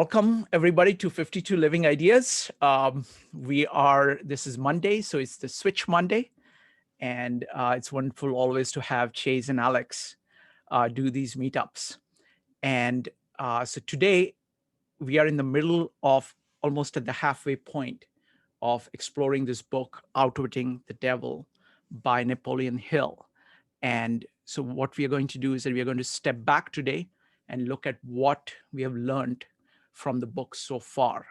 Welcome everybody to 52 Living Ideas. This is Monday, so it's the Switch Monday. And it's wonderful always to have Chase and Alex do these meetups. And so today we are in the middle of almost at the halfway point of exploring this book, Outwitting the Devil by Napoleon Hill. And so what we are going to do is that we are going to step back today and look at what we have learned from the book so far.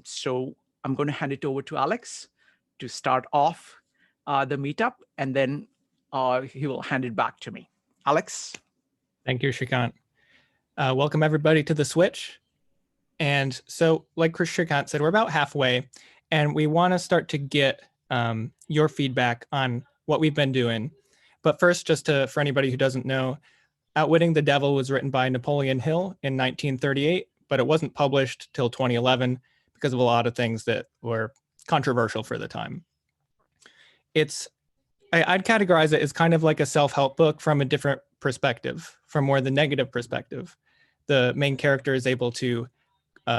So I'm going to hand it over to Alex to start off the meetup, and then he will hand it back to me. Alex? Thank you, Shrikant. Welcome everybody to the Switch. And so like Shrikant said, we're about halfway, and we want to start to get your feedback on what we've been doing. But first, for anybody who doesn't know, Outwitting the Devil was written by Napoleon Hill in 1938, but it wasn't published till 2011 because of a lot of things that were controversial for the time. I'd categorize it as kind of like a self-help book from a different perspective, from more the negative perspective. The main character is able to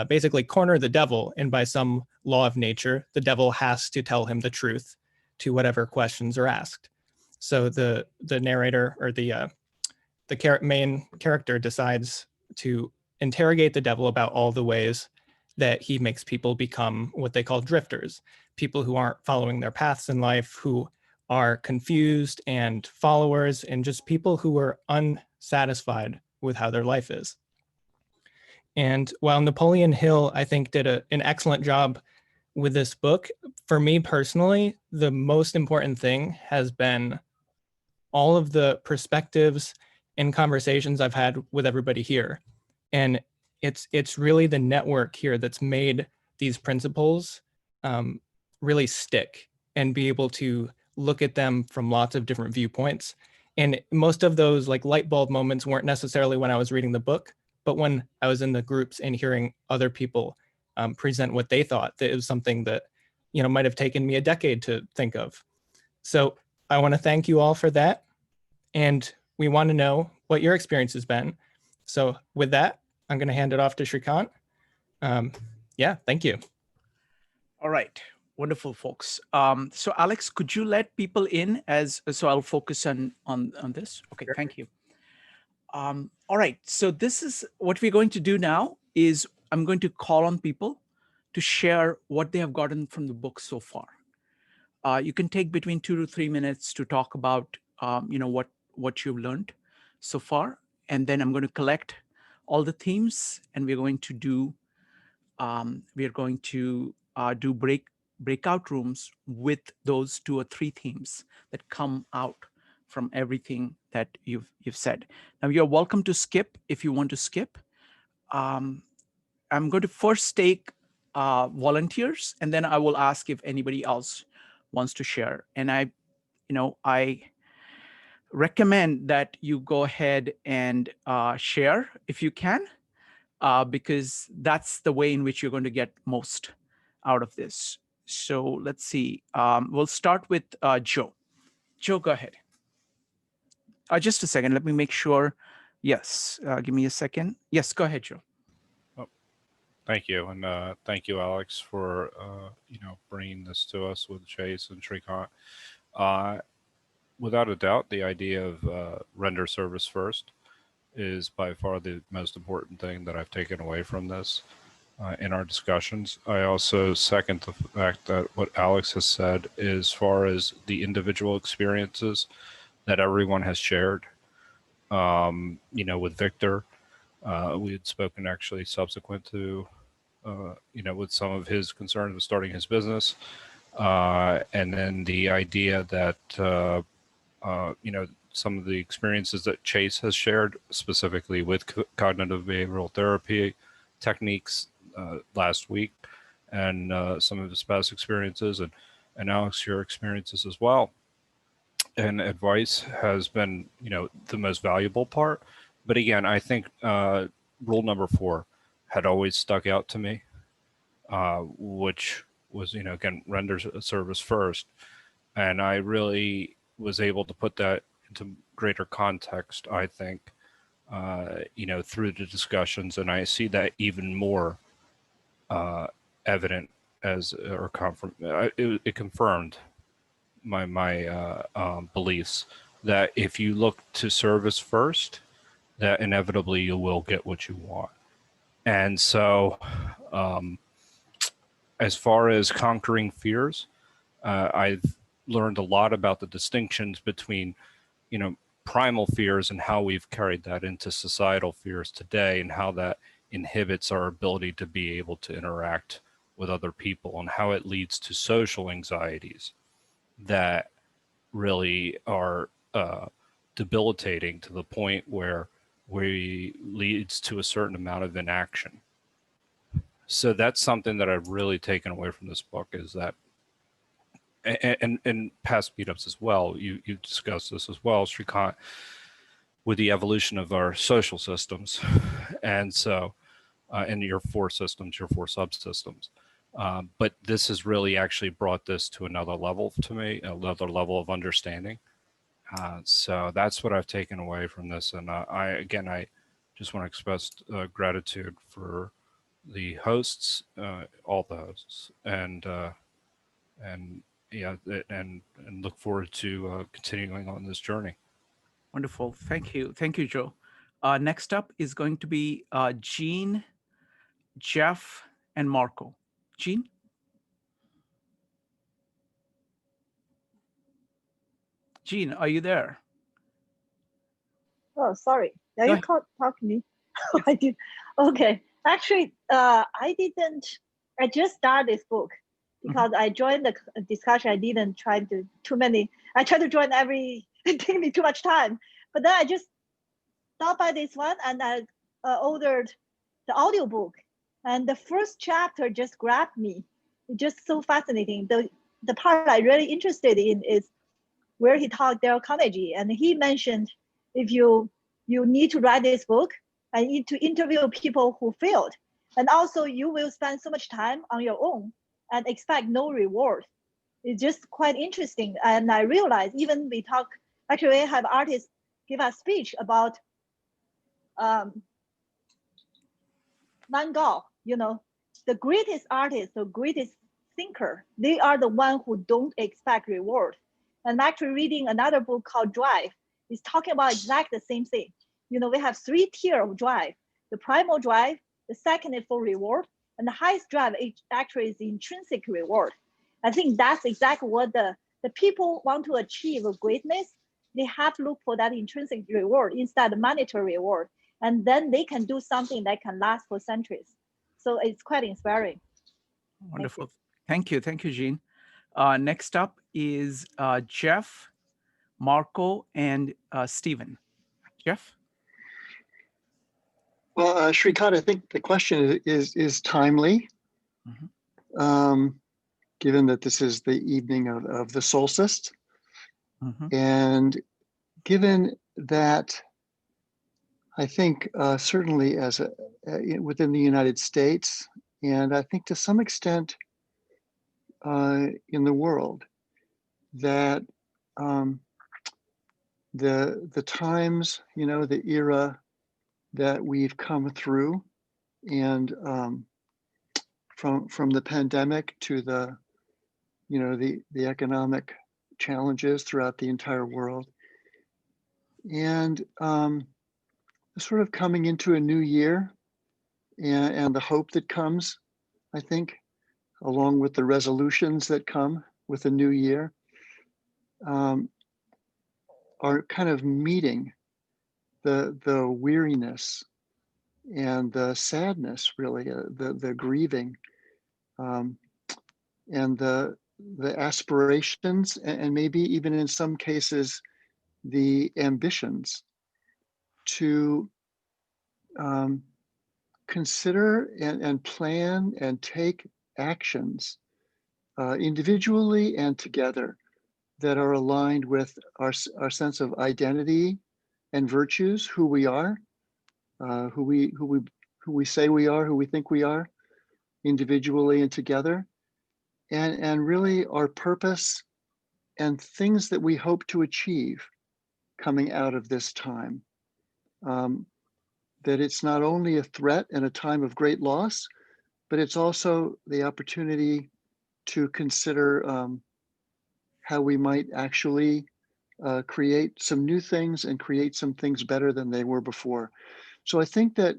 basically corner the devil, and by some law of nature, the devil has to tell him the truth to whatever questions are asked. So the narrator, or the main character, decides to interrogate the devil about all the ways that he makes people become what they call drifters, people who aren't following their paths in life, who are confused and followers, and just people who are unsatisfied with how their life is. And while Napoleon Hill, I think, did an excellent job with this book, for me personally, the most important thing has been all of the perspectives and conversations I've had with everybody here. And it's really the network here that's made these principles really stick and be able to look at them from lots of different viewpoints. And most of those like light bulb moments weren't necessarily when I was reading the book, but when I was in the groups and hearing other people present what they thought, that it was something that, might have taken me a decade to think of. So I want to thank you all for that. And we want to know what your experience has been. So with that, I'm going to hand it off to Shrikant. Yeah, thank you. All right. Wonderful, folks. So Alex, could you let people in so I'll focus on this? Okay, sure. Thank you. All right. So this is what we're going to do now is I'm going to call on people to share what they have gotten from the book so far. You can take between 2 to 3 minutes to talk about, what you've learned so far. And then I'm going to collect all the themes, and we're going to do breakout rooms with those 2 or 3 themes that come out from everything that you've said. Now, you're welcome to skip if you want to skip. I'm going to first take volunteers, and then I will ask if anybody else wants to share. And I recommend that you go ahead and share if you can, because that's the way in which you're going to get most out of this. So let's see. We'll start with Joe. Joe, go ahead. Just a second. Let me make sure. Yes. Give me a second. Yes, go ahead, Joe. Oh, thank you. And thank you, Alex, for, bringing this to us with Chase and Shrikant. Without a doubt, the idea of render service first is by far the most important thing that I've taken away from this in our discussions. I also second the fact that what Alex has said as far as the individual experiences that everyone has shared. With Victor, we had spoken actually subsequent to, with some of his concerns with starting his business. And then the idea that, some of the experiences that Chase has shared specifically with cognitive behavioral therapy techniques last week, and some of his past experiences, and Alex, your experiences as well. And advice has been, the most valuable part. But again, I think rule number 4 had always stuck out to me, which was, again, render service first. And I really was able to put that into greater context, I think, through the discussions, and I see that even more evident it confirmed my beliefs that if you look to service first, that inevitably you will get what you want. And so, as far as conquering fears, I've learned a lot about the distinctions between, primal fears and how we've carried that into societal fears today, and how that inhibits our ability to be able to interact with other people, and how it leads to social anxieties that really are debilitating to the point where we leads to a certain amount of inaction. So that's something that I've really taken away from this book, is that, and past meetups as well, you discussed this as well, Srikant, with the evolution of our social systems. And so, and your four systems, your four subsystems. But this has really actually brought this to another level to me, another level of understanding. So that's what I've taken away from this. And I just want to express gratitude for the hosts, all the hosts, and yeah, and look forward to continuing on this journey. Wonderful. Thank you. Thank you, Joe. Next up is going to be Jean, Jeff, and Marco. Jean? Jean, are you there? Oh, sorry. Now Go you ahead. can't talk to me. I did. Okay. Actually, I didn't. I just started this book because I joined the discussion. I didn't try to too many. I tried to join every. It took me too much time. But then I just stopped by this one and I ordered the audiobook. And the first chapter just grabbed me. It's just so fascinating. The part I really interested in is where he talked Dale Carnegie, and he mentioned if you need to write this book, I need to interview people who failed, and also you will spend so much time on your own and expect no reward. It's just quite interesting, and I realized even we talk. Actually, I have artists give a speech about Van Gogh. The greatest artist, the greatest thinker, they are the one who don't expect reward. I'm actually reading another book called Drive. It's talking about exactly the same thing. We have 3 tiers of drive. The primal drive, the second is for reward, and the highest drive actually is the intrinsic reward. I think that's exactly what the people want to achieve greatness. They have to look for that intrinsic reward instead of monetary reward. And then they can do something that can last for centuries. So it's quite inspiring. Wonderful. Thank you. Thank you, Jean. Next up is Jeff, Marco, and Stephen. Jeff? Well, Srikant, I think the question is timely, given that this is the evening of the solstice, and given that I think certainly as within the United States, and I think to some extent in the world, that the times, the era that we've come through, and from the pandemic to the economic challenges throughout the entire world, and sort of coming into a new year, and the hope that comes, I think, along with the resolutions that come with a new year, are kind of meeting the weariness and the sadness, really, the grieving, and the aspirations, and maybe even in some cases the ambitions to consider and plan and take actions individually and together that are aligned with our sense of identity and virtues, who we are, who we say we are, who we think we are, individually and together, and really our purpose and things that we hope to achieve coming out of this time. that it's not only a threat and a time of great loss, but it's also the opportunity to consider how we might actually create some new things and create some things better than they were before. So I think that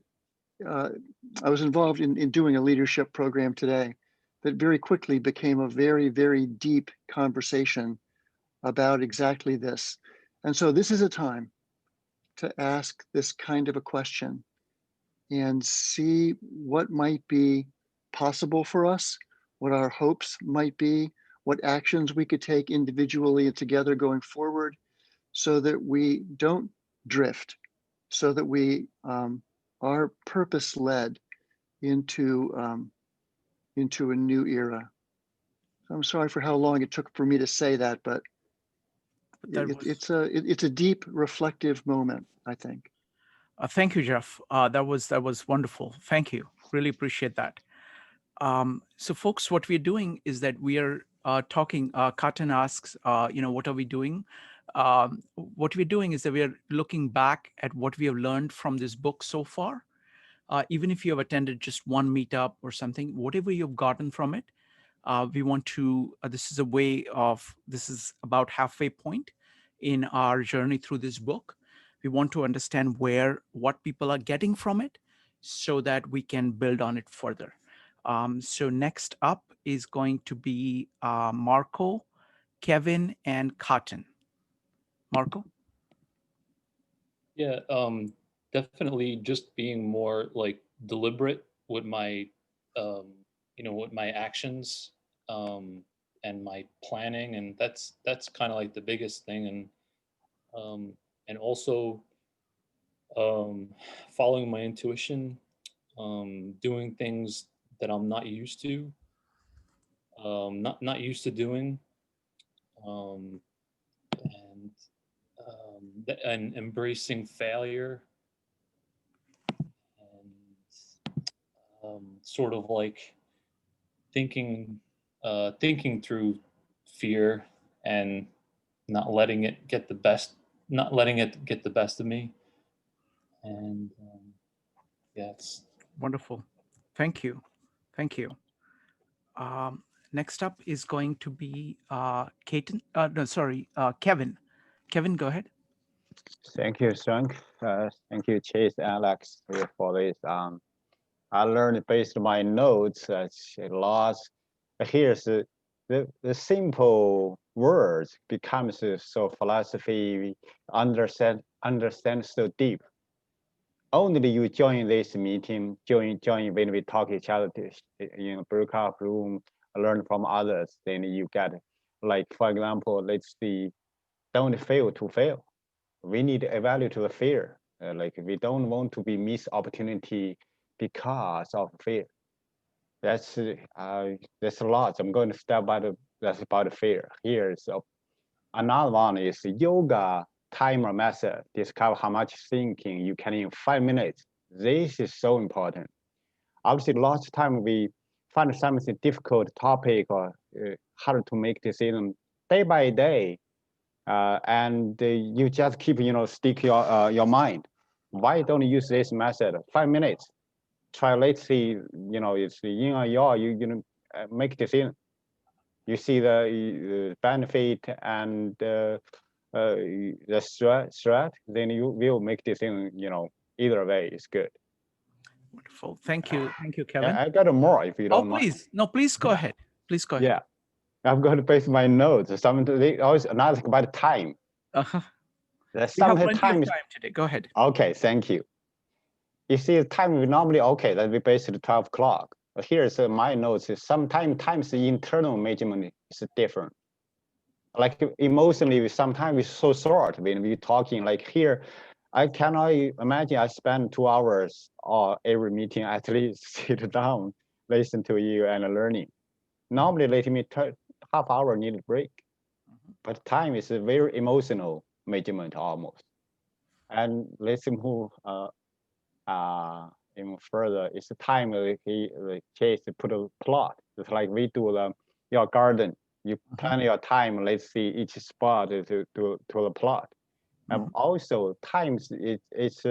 I was involved in doing a leadership program today that very quickly became a very, very deep conversation about exactly this. And so this is a time to ask this kind of a question and see what might be possible for us, what our hopes might be, what actions we could take individually and together going forward so that we don't drift, so that we are purpose-led into a new era. I'm sorry for how long it took for me to say that, but it's a deep reflective moment, I think. Thank you, Jeff. That was wonderful. Thank you. Really appreciate that. So, folks, what we're doing is that we are talking. Cotton asks, what are we doing? What we're doing is that we are looking back at what we have learned from this book so far. Even if you have attended just one meetup or something, whatever you've gotten from it, we want to. This is about halfway point in our journey through this book. We want to understand what people are getting from it so that we can build on it further. So next up is going to be Marco, Kevin, and Cotton. Marco? Yeah, definitely just being more like deliberate with my, with my actions, and my planning, and that's kind of like the biggest thing, and also following my intuition, doing things that I'm not used to, not used to doing, um, and and embracing failure, and sort of like thinking through fear and not letting it get the best of me, and yeah, it's Wonderful. Thank you. Thank you. Um, Next up is going to be Kevin. Kevin, go ahead. Thank you, Frank. Thank you, Chase, Alex, for this. I learned based on my notes that a lot. Here's the simple words becomes so philosophy understand so deep. Only you join this meeting, join when we talk each other in a breakout room, learn from others. Then you get, like for example, let's see, don't fail to fail. We need to evaluate the fear. Like we don't want to be miss opportunity because of fear. That's a lot. I'm going to step by that's about fear. Here's another one is yoga timer method. Discover how much thinking you can in 5 minutes. This is so important. Obviously, lots of time we find something difficult topic or hard to make decision day by day, and you just keep stick your mind. Why don't you use this method? 5 minutes. Try. Let's see. It's in or your. You make decision. You see the benefit and the threat. Then you will make decision. Either way is good. Wonderful. Thank you, Kevin. I got more if you don't mind. Please. No, please go ahead. Please go ahead. Yeah, I'm going to base my notes. They always another thing about time. Uh-huh. There's We have sometimes plenty of time today. Go ahead. Okay, thank you. You see, the time we normally that we base it 12 o'clock. But here's my notes. Sometimes the internal measurement is different. Like emotionally, sometimes it's so short when we're talking. Like here, I cannot imagine I spend 2 hours or every meeting at least sit down, listen to you and learning. Normally, let me half hour need a break. But time is a very emotional measurement almost. And let's move even further. It's the time the Chase put a plot. It's like we do your garden. You plan your time. Let's see each spot to the plot. And also times it's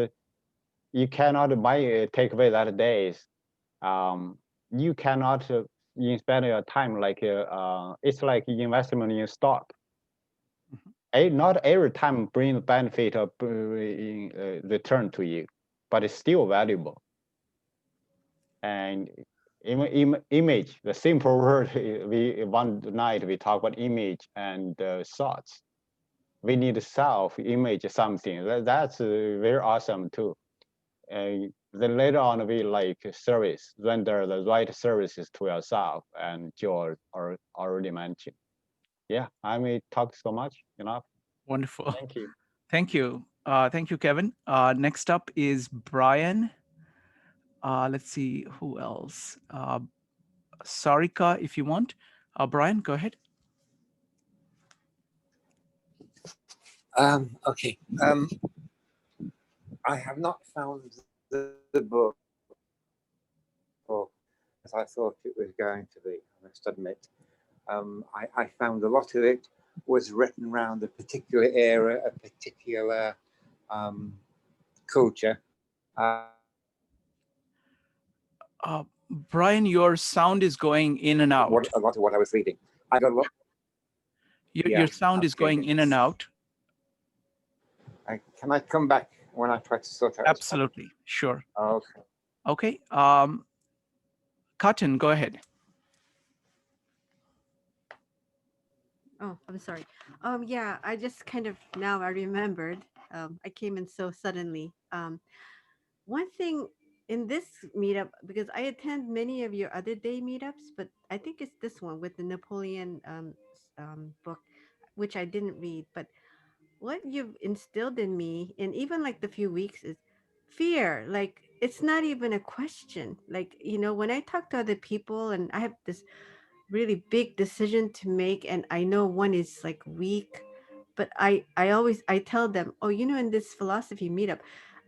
you cannot take away that days. You cannot spend your time like it's like investment in stock. Not every time bring benefit or return to you, but it's still valuable. And image, the simple word, one night we talk about image and thoughts. We need self-image something. That's very awesome too. Then later on, we like service, render the right services to yourself, and George already mentioned. Yeah, I may talk so much enough. Wonderful. Thank you. Thank you. Thank you, Kevin. Next up is Brian. Let's see who else. Sarika, if you want. Brian, go ahead. Okay. I have not found the book as I thought it was going to be, I must admit. I found a lot of it was written around a particular era, a particular culture. Brian, your sound is going in and out. A lot of what I was reading. I got a lot. Your sound is going in and out. Can I come back when I try to sort out? Absolutely, sure. Okay. Okay. Cotton, go ahead. Oh, I'm sorry. Yeah, I just kind of now I remembered. I came in so suddenly. One thing in this meetup, because I attend many of your other day meetups, but I think it's this one with the Napoleon book, which I didn't read. But what you've instilled in me, and even like the few weeks, is fear. Like it's not even a question. Like, you know, when I talk to other people and I have this really big decision to make and I know one is like weak, but I always I tell them, oh, you know, in this philosophy meetup,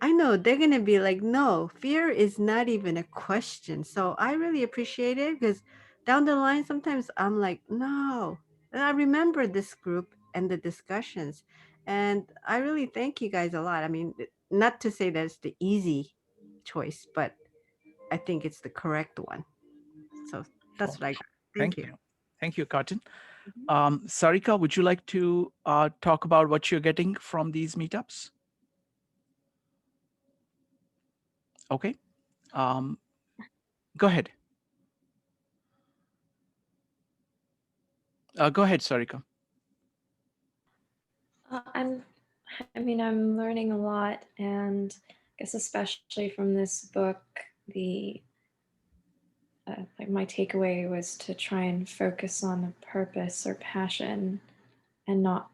I know they're gonna be like, no, fear is not even a question. So I really appreciate it, because down the line sometimes I'm like, no. And I remember this group and the discussions, and I really thank you guys a lot. I mean, not to say that it's the easy choice, but I think it's the correct one. So that's what I got. Thank you. Thank you, Cotton. Sarika, would you like to talk about what you're getting from these meetups? Okay. Go ahead. Go ahead, Sarika. I'm learning a lot, and I guess especially from this book, like my takeaway was to try and focus on a purpose or passion and not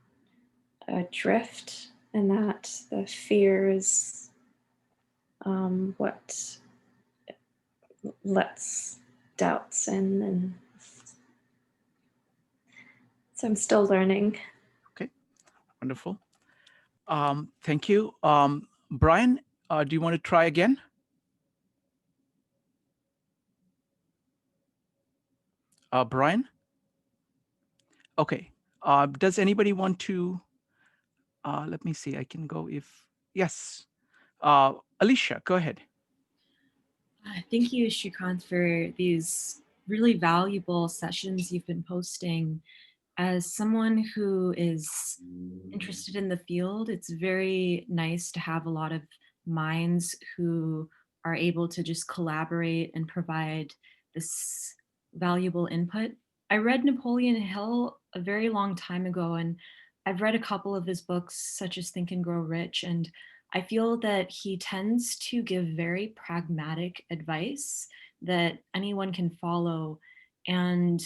a drift, and that the fear is what lets doubts in, and so I'm still learning. Okay, wonderful. Thank you. Brian, do you want to try again? Brian? Okay. Does anybody want to, let me see, I can go if, yes. Alicia, go ahead. Thank you, Shrikant, for these really valuable sessions you've been posting. As someone who is interested in the field, it's very nice to have a lot of minds who are able to just collaborate and provide this valuable input. I read Napoleon Hill a very long time ago, and I've read a couple of his books, such as Think and Grow Rich, and I feel that he tends to give very pragmatic advice that anyone can follow. And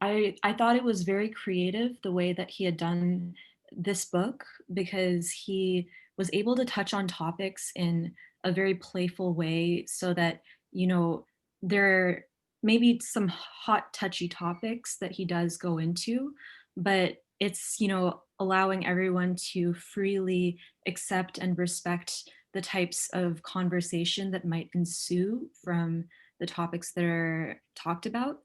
I thought it was very creative the way that he had done this book, because he was able to touch on topics in a very playful way, so that, you know, there may be some hot, touchy topics that he does go into, but it's, you know, allowing everyone to freely accept and respect the types of conversation that might ensue from the topics that are talked about.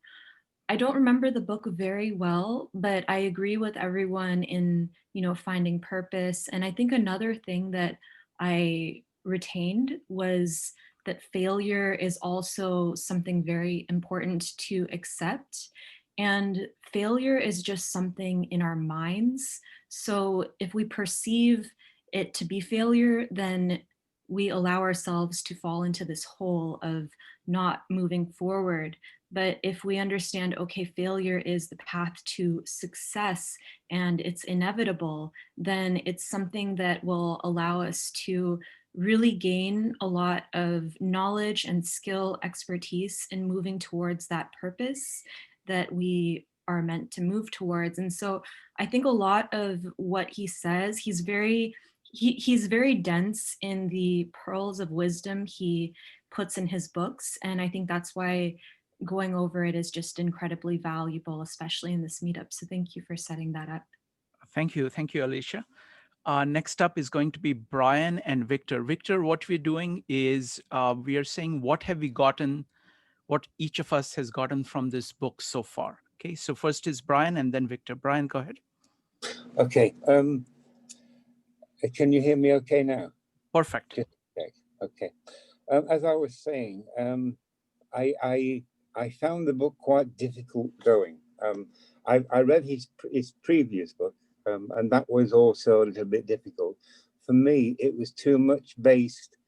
I don't remember the book very well, but I agree with everyone in, you know, finding purpose. And I think another thing that I retained was that failure is also something very important to accept. And failure is just something in our minds. So if we perceive it to be failure, then we allow ourselves to fall into this hole of not moving forward. But if we understand, okay, failure is the path to success and it's inevitable, then it's something that will allow us to really gain a lot of knowledge and skill, expertise in moving towards that purpose that we are meant to move towards. And so I think a lot of what he says, he's very dense in the pearls of wisdom he puts in his books. And I think that's why going over it is just incredibly valuable, especially in this meetup. So thank you for setting that up. Thank you. Thank you, Alicia. Next up is going to be Brian and Victor. Victor, what we're doing is we are saying what have we gotten, what each of us has gotten from this book so far. Okay, so first is Brian and then Victor. Brian, go ahead. Okay. Can you hear me okay now? Perfect. Just check. Okay. As I was saying, I found the book quite difficult going. I read his previous book, and that was also a little bit difficult. For me, it was too much based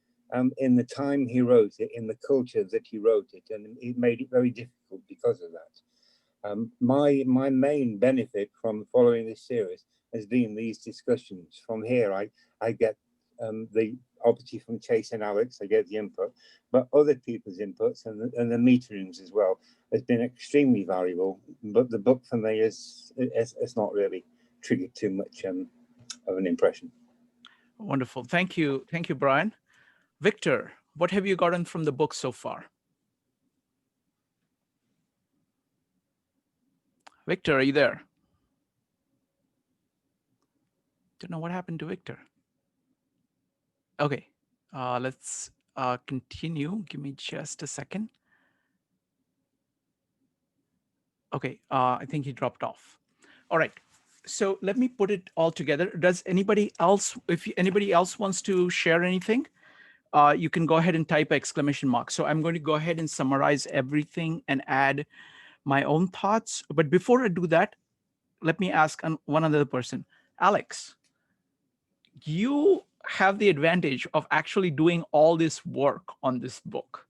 in the time he wrote it, in the culture that he wrote it, and it made it very difficult because of that. My main benefit from following this series has been these discussions. From here, I get the obviously from Chase and Alex, I get the input, but other people's inputs and the meeting as well has been extremely valuable. But the book for me is not really triggered too much of an impression. Wonderful. Thank you. Thank you, Brian. Victor, what have you gotten from the book so far? Victor, are you there? Don't know what happened to Victor. Okay, let's continue. Give me just a second. Okay, I think he dropped off. All right, so let me put it all together. Does anybody else, if anybody else wants to share anything, you can go ahead and type exclamation mark. So I'm going to go ahead and summarize everything and add my own thoughts. But before I do that, let me ask one other person. Alex, you have the advantage of actually doing all this work on this book.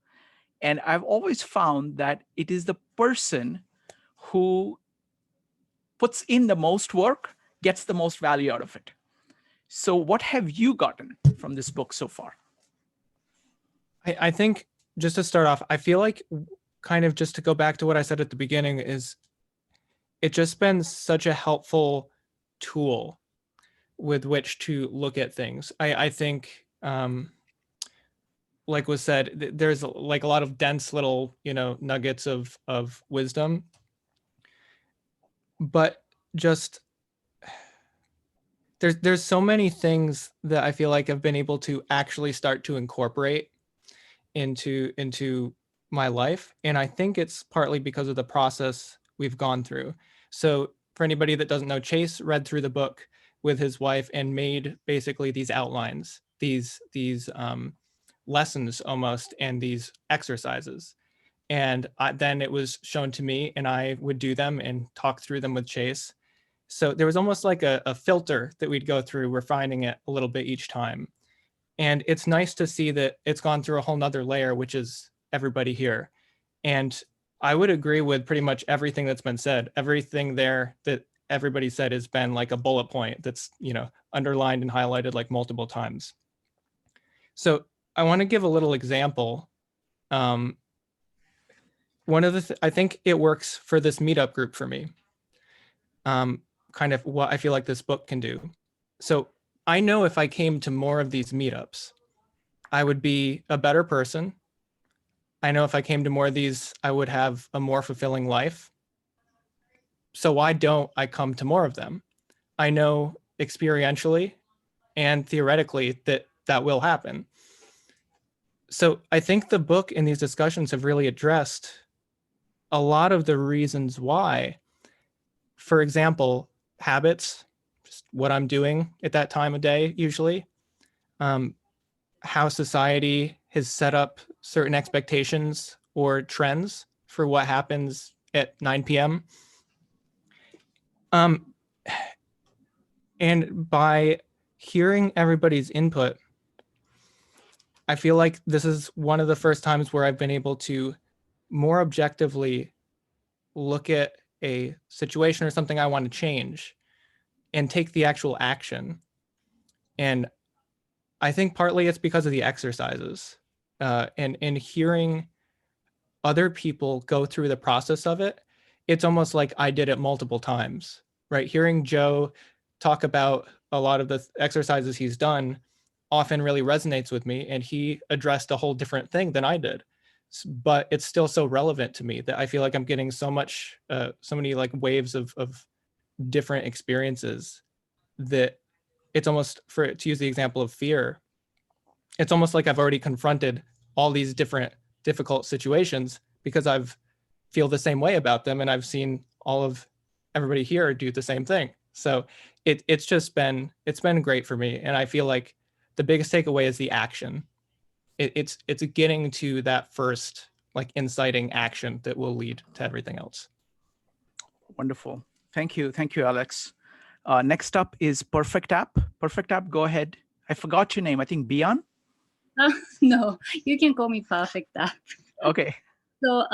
And I've always found that it is the person who puts in the most work gets the most value out of it. So what have you gotten from this book so far? I think just to start off, I feel like kind of just to go back to what I said at the beginning is it just been such a helpful tool with which to look at things. I think, like was said, there's like a lot of dense little, nuggets of wisdom, but just there's so many things that I feel like I've been able to actually start to incorporate into my life. And I think it's partly because of the process we've gone through. So for anybody that doesn't know, Chase read through the book with his wife and made basically these outlines, these lessons almost, and these exercises. And then it was shown to me and I would do them and talk through them with Chase. So there was almost like a filter that we'd go through, refining it a little bit each time. And it's nice to see that it's gone through a whole nother layer, which is everybody here. And I would agree with pretty much everything that's been said. Everything there that everybody said has been like a bullet point that's, underlined and highlighted like multiple times. So I want to give a little example. One of the, I think it works for this meetup group for me. Kind of what I feel like this book can do. So I know if I came to more of these meetups, I would be a better person. I know if I came to more of these, I would have a more fulfilling life. So why don't I come to more of them? I know experientially and theoretically that will happen. So I think the book and these discussions have really addressed a lot of the reasons why. For example, habits, just what I'm doing at that time of day usually. how society has set up certain expectations or trends for what happens at 9 p.m. And by hearing everybody's input, I feel like this is one of the first times where I've been able to more objectively look at a situation or something I want to change and take the actual action. And I think partly it's because of the exercises and hearing other people go through the process of it. It's almost like I did it multiple times, right? Hearing Joe talk about a lot of the exercises he's done often really resonates with me, and he addressed a whole different thing than I did. But it's still so relevant to me that I feel like I'm getting so many like waves of different experiences that it's almost, to use the example of fear, it's almost like I've already confronted all these different difficult situations because I've feel the same way about them, and I've seen all of everybody here do the same thing. So it's been great for me, and I feel like the biggest takeaway is the action. It's getting to that first like inciting action that will lead to everything else. Wonderful. Thank you, Alex. Next up is Perfect App. Perfect App, go ahead. I forgot your name. I think Bian. No, you can call me Perfect App. Okay. So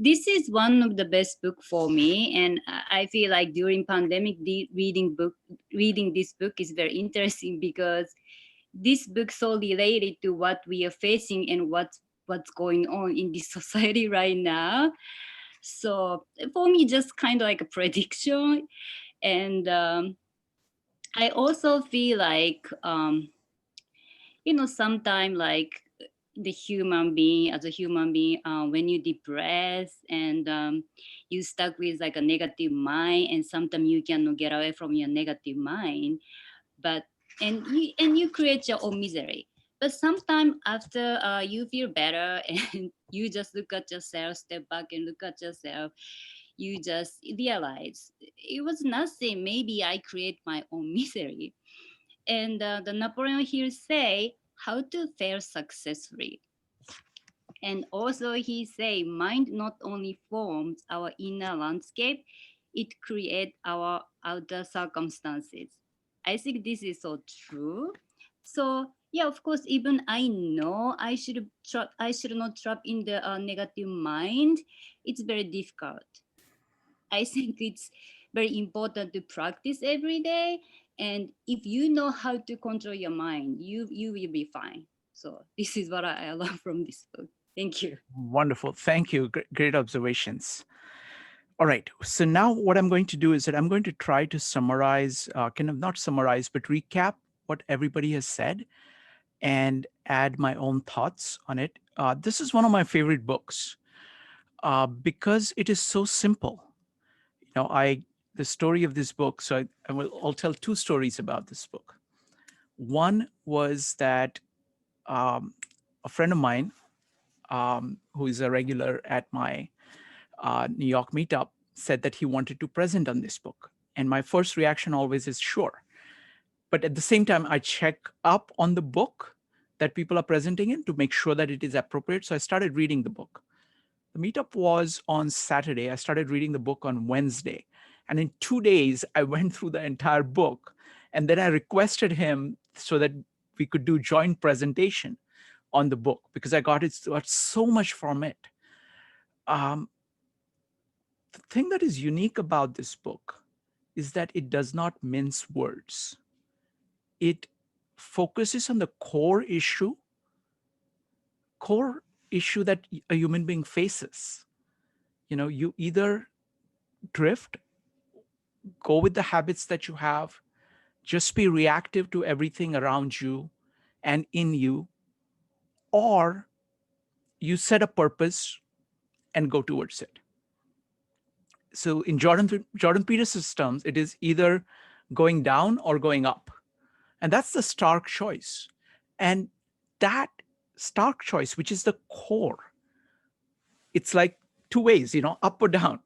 this is one of the best book for me, and I feel like during pandemic, reading this book is very interesting because this book so related to what we are facing and what's going on in this society right now. So for me, just kind of like a prediction, and I also feel like sometimes like the human being, as a human being, when you depress and you stuck with like a negative mind, and sometimes you cannot get away from your negative mind, but and you create your own misery. But sometimes after you feel better and you just look at yourself, step back and look at yourself, you just realize it was nothing. Maybe I create my own misery. And the Napoleon Hill say how to fail successfully. And also he say mind not only forms our inner landscape, it creates our outer circumstances. I think this is so true. So yeah, of course, even I know I should not trap in the negative mind. It's very difficult. I think it's very important to practice every day. And if you know how to control your mind, you will be fine. So this is what I learned from this book. Thank you. Wonderful. Thank you. Great observations. All right. So now what I'm going to do is that I'm going to try to summarize, kind of not summarize, but recap what everybody has said and add my own thoughts on it. This is one of my favorite books because it is so simple. The story of this book, so I'll tell two stories about this book. One was that a friend of mine, who is a regular at my New York meetup, said that he wanted to present on this book. And my first reaction always is sure. But at the same time, I check up on the book that people are presenting in to make sure that it is appropriate. So I started reading the book. The meetup was on Saturday. I started reading the book on Wednesday. And in 2 days, I went through the entire book. And then I requested him so that we could do joint presentation on the book because I got so much from it. The thing that is unique about this book is that it does not mince words. It focuses on the core issue that a human being faces. You either drift, go with the habits that you have, just be reactive to everything around you and in you, or you set a purpose and go towards it. So in Jordan Peterson's terms, it is either going down or going up. And that's the stark choice. And that stark choice, which is the core, it's like two ways, up or down.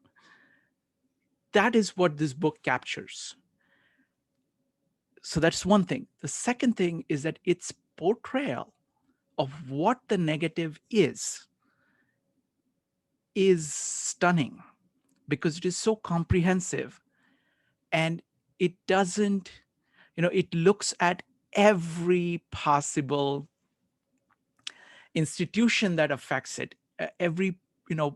That is what this book captures. So that's one thing. The second thing is that its portrayal of what the negative is stunning, because it is so comprehensive, and it doesn't, it looks at every possible institution that affects it, every,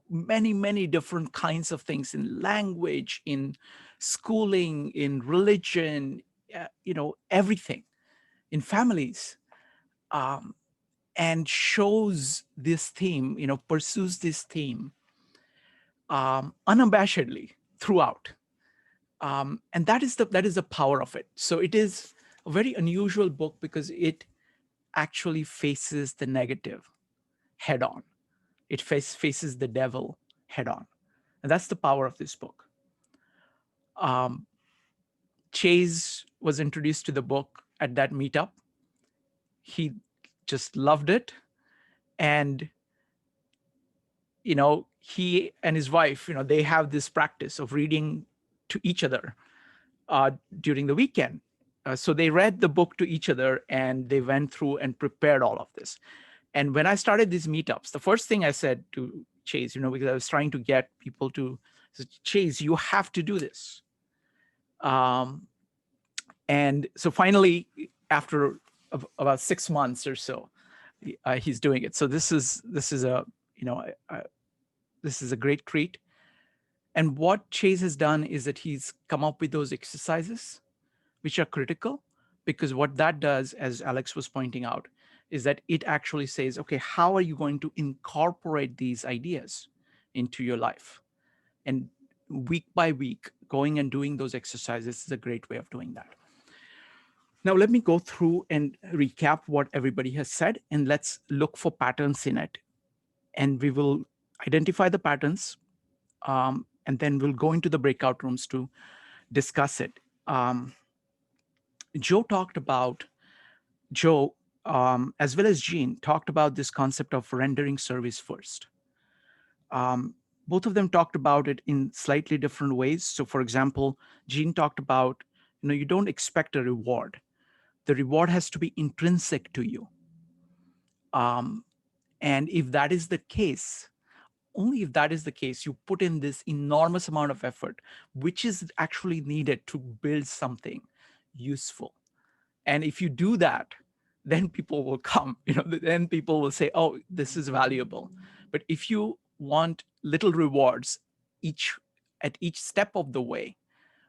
many different kinds of things in language, in schooling, in religion, everything, in families, and shows this theme, pursues this theme unabashedly throughout. And that is the power of it. So it is a very unusual book because it actually faces the negative head on. It faces the devil head on. And that's the power of this book. Chase was introduced to the book at that meetup. He just loved it. And, he and his wife, they have this practice of reading to each other during the weekend. So they read the book to each other, and they went through and prepared all of this. And when I started these meetups, the first thing I said to Chase, because I was trying to get people to say, Chase, you have to do this. And so finally, after about 6 months or so, he's doing it. So this is a great treat. And what Chase has done is that he's come up with those exercises, which are critical, because what that does, as Alex was pointing out, is that it actually says, okay, how are you going to incorporate these ideas into your life? And week by week, going and doing those exercises is a great way of doing that. Now, let me go through and recap what everybody has said, and let's look for patterns in it. And we will identify the patterns, and then we'll go into the breakout rooms to discuss it. Joe, as well as Jean, talked about this concept of rendering service first. Both of them talked about it in slightly different ways. So for example, Jean talked about, you don't expect a reward. The reward has to be intrinsic to you. And if that is the case, only if that is the case, you put in this enormous amount of effort, which is actually needed to build something useful. And if you do that, then people will come, then people will say, oh, this is valuable. But if you want little rewards at each step of the way,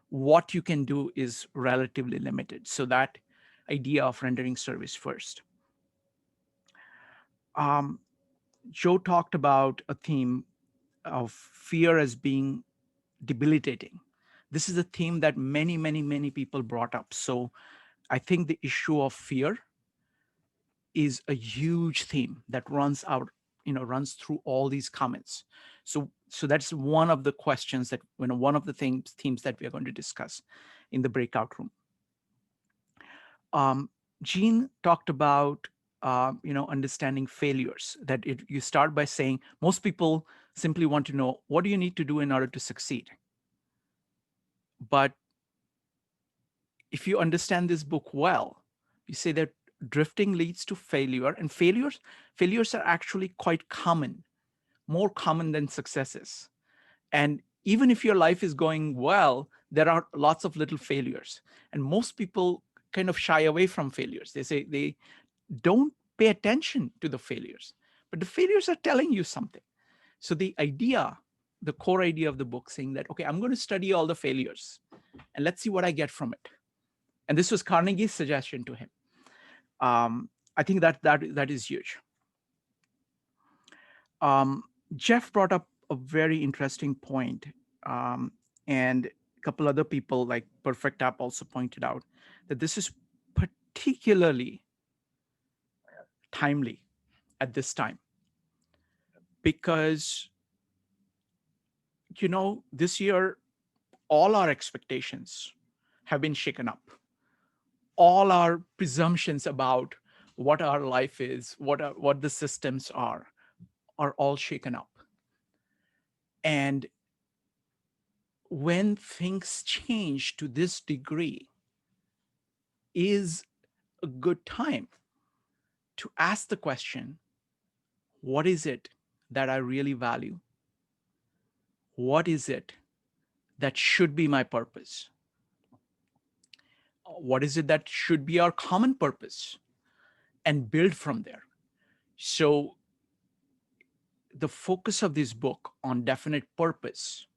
what you can do is relatively limited. So that idea of rendering service first. Joe talked about a theme of fear as being debilitating. This is a theme that many people brought up. So I think the issue of fear is a huge theme that runs through all these comments. So that's one of the questions that, one of the themes that we are going to discuss in the breakout room. Jean talked about, understanding failures, that you start by saying, most people simply want to know, what do you need to do in order to succeed? But if you understand this book well, you say that drifting leads to failure, and failures are actually quite common, more common than successes. And even if your life is going well, there are lots of little failures. And most people kind of shy away from failures. They say they don't pay attention to the failures, but the failures are telling you something. So the core idea of the book, saying that, okay, I'm going to study all the failures and let's see what I get from it. And this was Carnegie's suggestion to him. I think that is huge. Jeff brought up a very interesting point, and a couple other people like Perfect App also pointed out that this is particularly timely at this time, because this year all our expectations have been shaken up. All our presumptions about what our life is, what the systems are all shaken up. And when things change to this degree, is a good time to ask the question, what is it that I really value? What is it that should be my purpose? What is it that should be our common purpose? And build from there. So the focus of this book on definite purpose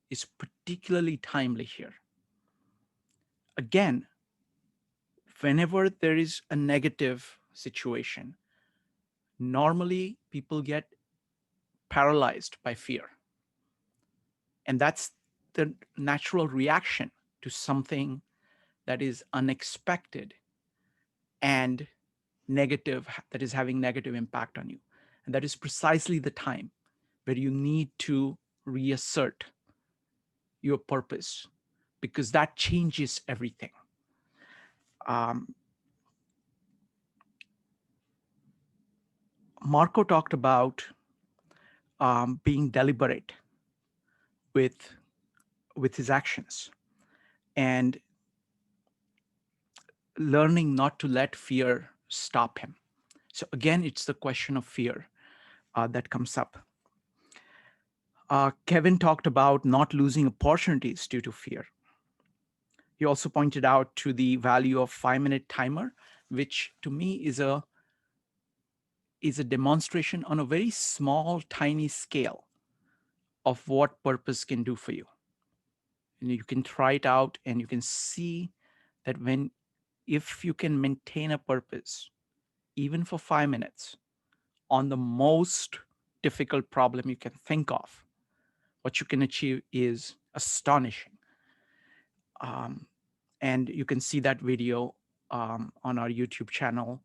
is particularly timely here. Again, whenever there is a negative situation, normally people get paralyzed by fear. And that's the natural reaction to something that is unexpected and negative, that is having negative impact on you. And that is precisely the time where you need to reassert your purpose, because that changes everything. Marco talked about being deliberate with his actions and learning not to let fear stop him. So again, it's the question of fear that comes up. Kevin talked about not losing opportunities due to fear. He also pointed out to the value of 5-minute timer, which to me is a demonstration on a very small, tiny scale of what purpose can do for you. And you can try it out and you can see that if you can maintain a purpose, even for 5 minutes, on the most difficult problem you can think of, what you can achieve is astonishing. And you can see that video on our YouTube channel.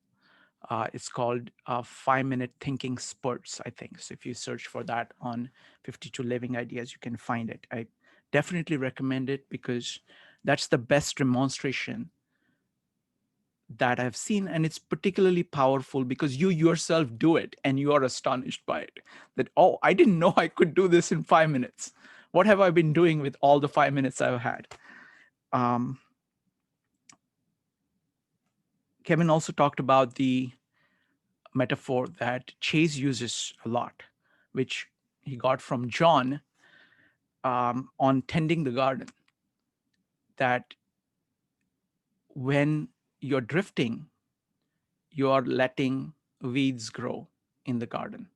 It's called 5-minute thinking spurts, I think. So if you search for that on 52 Living Ideas, you can find it. I definitely recommend it because that's the best demonstration that I've seen. And it's particularly powerful because you yourself do it and you are astonished by it. That, oh, I didn't know I could do this in 5 minutes. What have I been doing with all the 5 minutes I've had? Kevin also talked about the metaphor that Chase uses a lot, which he got from John on tending the garden. That when you're drifting, you are letting weeds grow in the garden.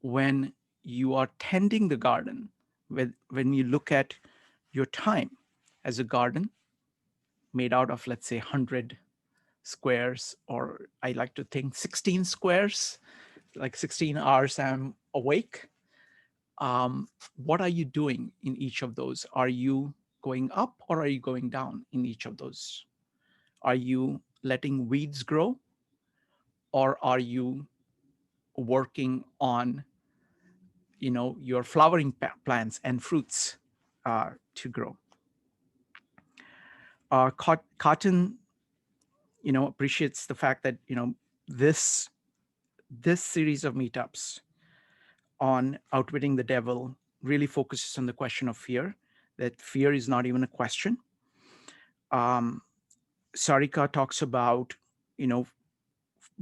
When you are tending the garden, when you look at your time as a garden made out of, let's say, 100 squares, or I like to think 16 squares, like 16 hours I'm awake. What are you doing in each of those? Are you going up or are you going down in each of those? Are you letting weeds grow, or are you working on, your flowering plants and fruits to grow? Cotton, appreciates the fact that, this series of meetups on Outwitting the Devil really focuses on the question of fear, that fear is not even a question. Sarika talks about,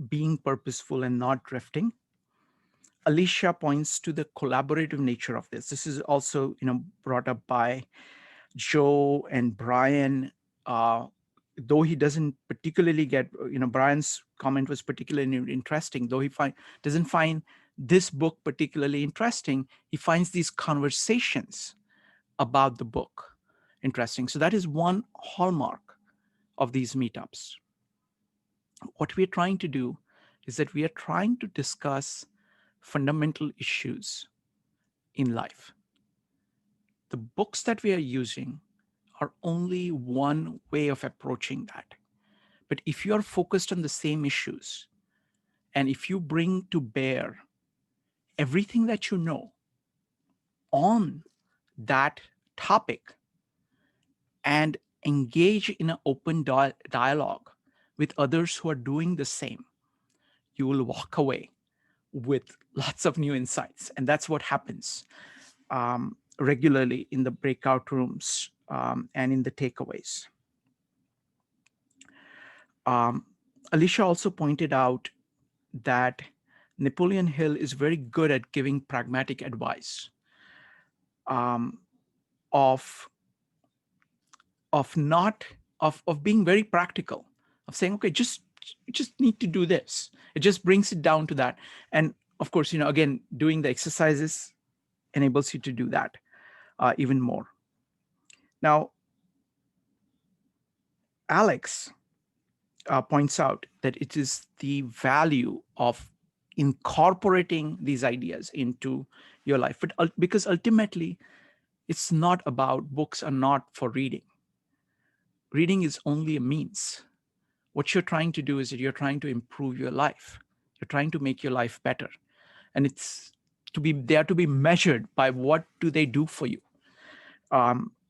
being purposeful and not drifting. Alicia points to the collaborative nature of this. This is also, brought up by Joe and Brian, though he doesn't particularly get, Brian's comment was particularly interesting, though he doesn't find this book particularly interesting, he finds these conversations about the book interesting. So that is one hallmark of these meetups. What we're trying to do is that we are trying to discuss fundamental issues in life. The books that we are using are only one way of approaching that. But if you are focused on the same issues, and if you bring to bear everything that you know on that topic and engage in an open dialogue with others who are doing the same, you will walk away with lots of new insights. And that's what happens regularly in the breakout rooms and in the takeaways. Alicia also pointed out that Napoleon Hill is very good at giving pragmatic advice of being very practical, of saying, okay, you just need to do this. It just brings it down to that. And of course, again, doing the exercises enables you to do that even more. Now, Alex points out that it is the value of incorporating these ideas into your life. But because ultimately, it's not about, books are not for reading. Reading is only a means. What you're trying to do is that you're trying to improve your life. You're trying to make your life better. And they are to be measured by what do they do for you.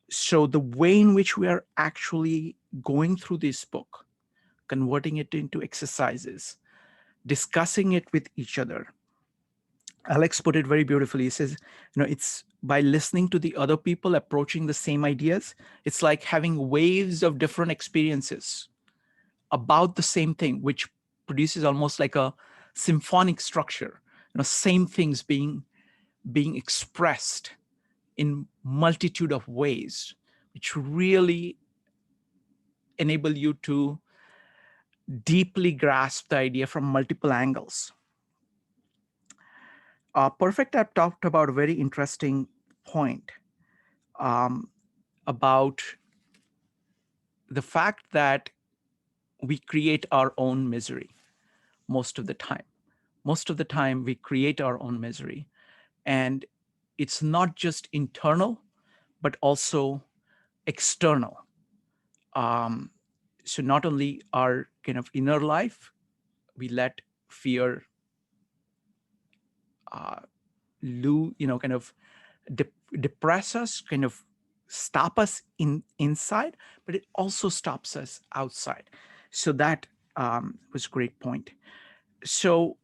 So the way in which we are actually going through this book, converting it into exercises, discussing it with each other. Alex put it very beautifully. He says, it's by listening to the other people approaching the same ideas. It's like having waves of different experiences about the same thing, which produces almost like a symphonic structure, same things being expressed in multitude of ways, which really enable you to deeply grasp the idea from multiple angles. Perfect App talked about a very interesting point about the fact that we create our own misery most of the time. Most of the time, we create our own misery. And it's not just internal, but also external. So not only our kind of inner life, we let fear kind of depress us, kind of stop us inside, but it also stops us outside. So that was a great point. So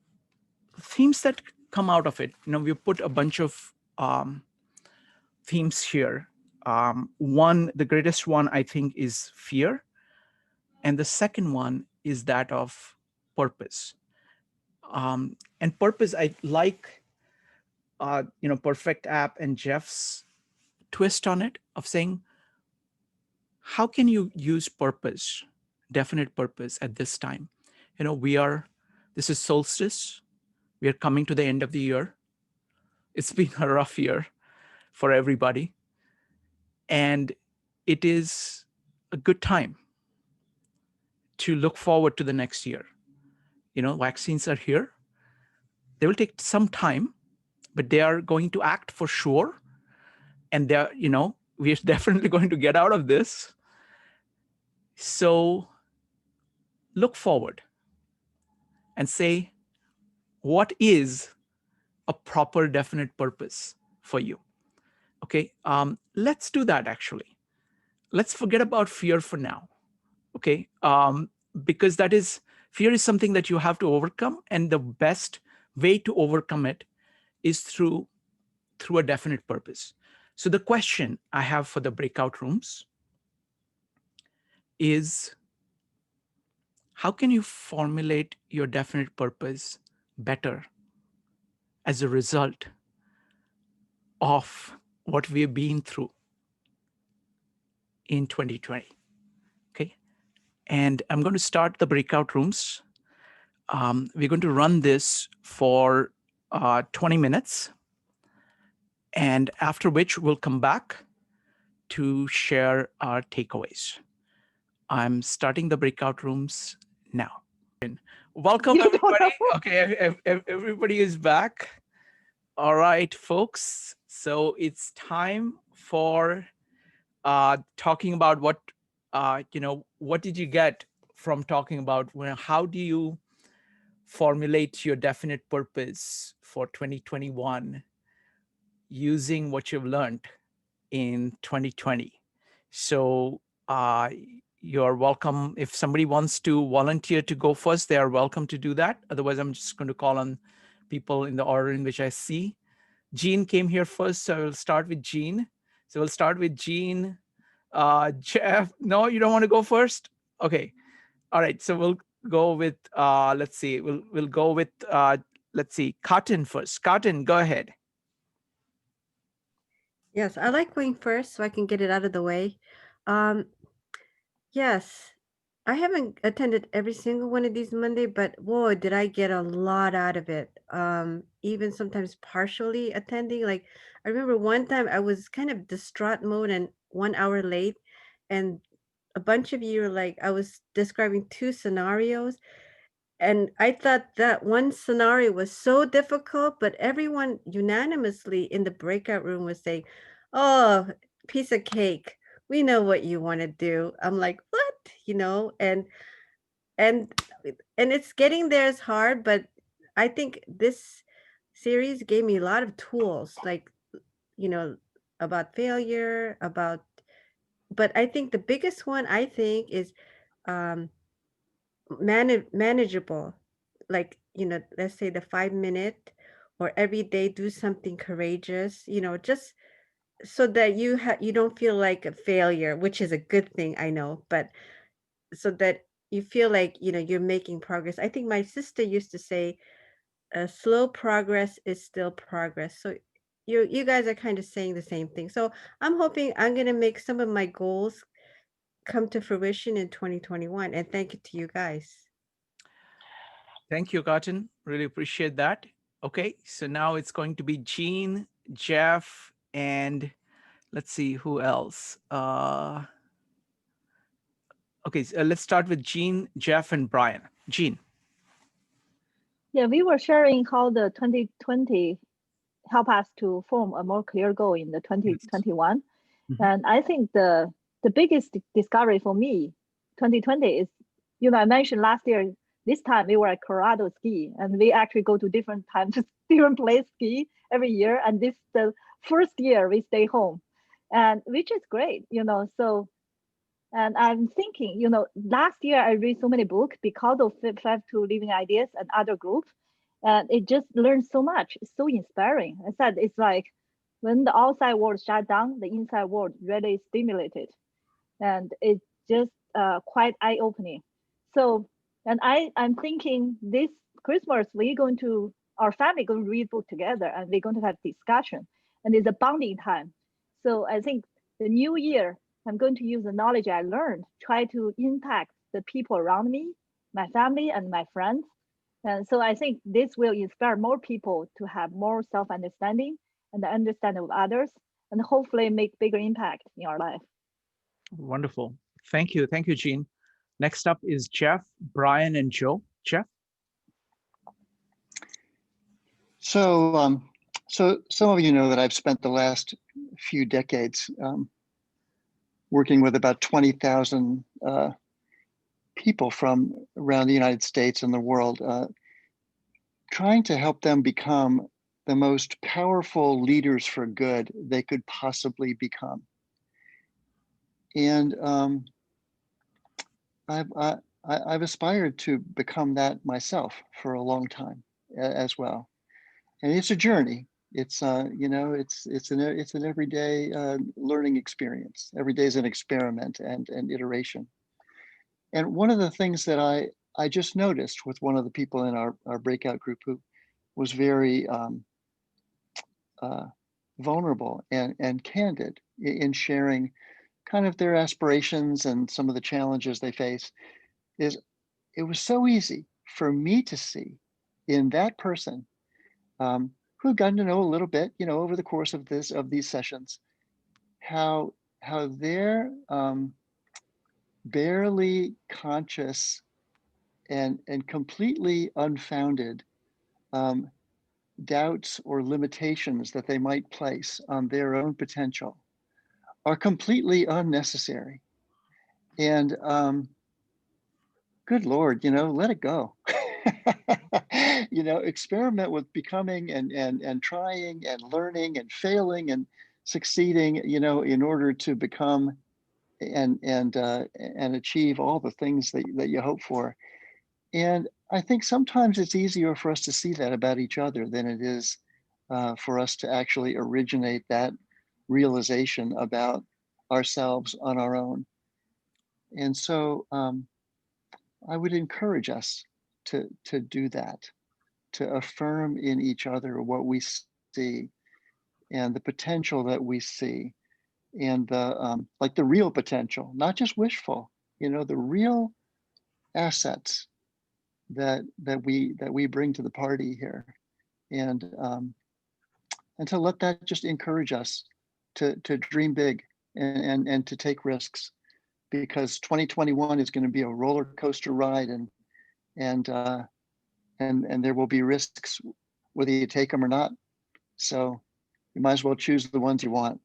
themes that come out of it, we put a bunch of themes here. The greatest one, I think, is fear. And the second one is that of purpose. And purpose, I like, Perfect App and Jeff's twist on it of saying, how can you use purpose, definite purpose at this time? This is solstice. We are coming to the end of the year. It's been a rough year for everybody. And it is a good time to look forward to the next year. Vaccines are here. They will take some time, but they are going to act for sure. And they're, we are definitely going to get out of this. So look forward and say, what is a proper, definite purpose for you? Okay, let's do that actually. Let's forget about fear for now. Okay, because fear is something that you have to overcome, and the best way to overcome it is through a definite purpose. So the question I have for the breakout rooms is, how can you formulate your definite purpose better as a result of what we've been through in 2020? Okay, and I'm going to start the breakout rooms. We're going to run this for 20 minutes, and after which we'll come back to share our takeaways. I'm starting the breakout rooms now. Welcome, everybody. Okay, everybody is back. All right, folks. So it's time for talking about what did you get from talking about how do you formulate your definite purpose for 2021 using what you've learned in 2020. So you're welcome. If somebody wants to volunteer to go first, they are welcome to do that. Otherwise, I'm just going to call on people in the order in which I see. Jean came here first, so we'll start with Jean. So we'll start with Jean. Jeff, no, you don't want to go first? Okay. All right. So go with let's see. We'll go with let's see. Cotton first. Cotton, go ahead. Yes, I like going first so I can get it out of the way. Um, yes, I haven't attended every single one of these Monday, but whoa, did I get a lot out of it. Even sometimes partially attending. Like I remember one time I was kind of distraught mode and 1 hour late, and a bunch of you were like, I was describing two scenarios, and I thought that one scenario was so difficult, but everyone unanimously in the breakout room was saying, "Oh, piece of cake. We know what you want to do." I'm like, "What?" And and it's getting there is hard, but I think this series gave me a lot of tools, like, you know, about failure, but I think the biggest one I think is um manageable, like, let's say the 5 minute or every day do something courageous, just so that you don't feel like a failure, which is a good thing, I know, but so that you feel like you're making progress. I think my sister used to say, slow progress is still progress. So you guys are kind of saying the same thing. So I'm hoping I'm going to make some of my goals come to fruition in 2021, and thank you to you guys. Thank you, Cotton. Really appreciate that. Okay, so now it's going to be Jean, Jeff, and let's see who else. Okay, so let's start with Jean, Jeff, and Brian. Jean. Yeah, we were sharing how the 2020 help us to form a more clear goal in the 2021. And I think the biggest discovery for me, 2020 is, I mentioned last year, this time we were at Colorado ski, and we actually go to different times, different place ski every year. And this the first year we stay home, and which is great, so. And I'm thinking, last year I read so many books because of 5 to Living Ideas and other groups. And it just learned so much. It's so inspiring. I said, it's like when the outside world shut down, the inside world really stimulated. And it's just quite eye-opening. So, and I'm thinking this Christmas, our family going to read book together, and we're going to have discussion. And it's a bonding time. So I think the new year, I'm going to use the knowledge I learned, try to impact the people around me, my family and my friends. And so I think this will inspire more people to have more self-understanding and the understanding of others, and hopefully make bigger impact in our life. Wonderful. Thank you. Thank you, Jean. Next up is Jeff, Brian, and Joe. Jeff? So, so some of you know that I've spent the last few decades working with about 20,000 people from around the United States and the world, trying to help them become the most powerful leaders for good they could possibly become. And I've aspired to become that myself for a long time as well. And it's a journey. It's it's an everyday learning experience. Every day is an experiment and an iteration. And one of the things that I just noticed with one of the people in our breakout group who was very vulnerable and candid in sharing kind of their aspirations and some of the challenges they face, is it was so easy for me to see in that person who had gotten to know a little bit, over the course of these sessions, how their barely conscious and completely unfounded doubts or limitations that they might place on their own potential are completely unnecessary. And good Lord, let it go. Experiment with becoming and trying and learning and failing and succeeding, in order to become and achieve all the things that you hope for. And I think sometimes it's easier for us to see that about each other than it is for us to actually originate that realization about ourselves on our own. And so I would encourage us to do that, to affirm in each other what we see and the potential that we see, and the like the real potential, not just wishful, the real assets that we bring to the party here, and to let that just encourage us to dream big and to take risks, because 2021 is going to be a roller coaster ride, and there will be risks whether you take them or not. So you might as well choose the ones you want.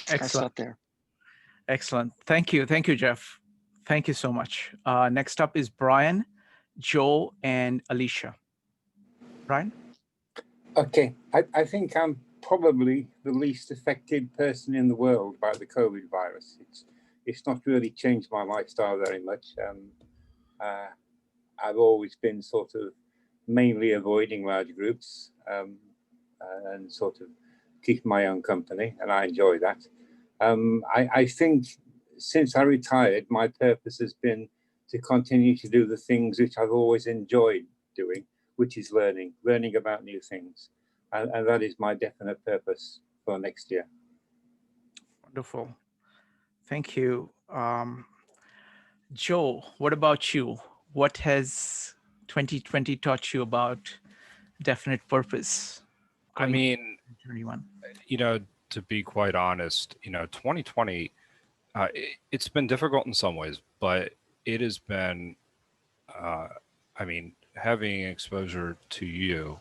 I Excellent. stop there. Excellent. Thank you, Jeff. Thank you so much. Next up is Brian, Joe, and Alicia. Brian? Okay, I think I'm probably the least affected person in the world by the COVID virus. It's not really changed my lifestyle very much. I've always been sort of mainly avoiding large groups and sort of keeping my own company, and I enjoy that. I think since I retired, my purpose has been to continue to do the things which I've always enjoyed doing, which is learning about new things. And that is my definite purpose for next year. Wonderful. Thank you. Joe, what about you? What has 2020 taught you about definite purpose? I mean, 2021? To be quite honest, 2020, it's been difficult in some ways, but it has been, having exposure to you,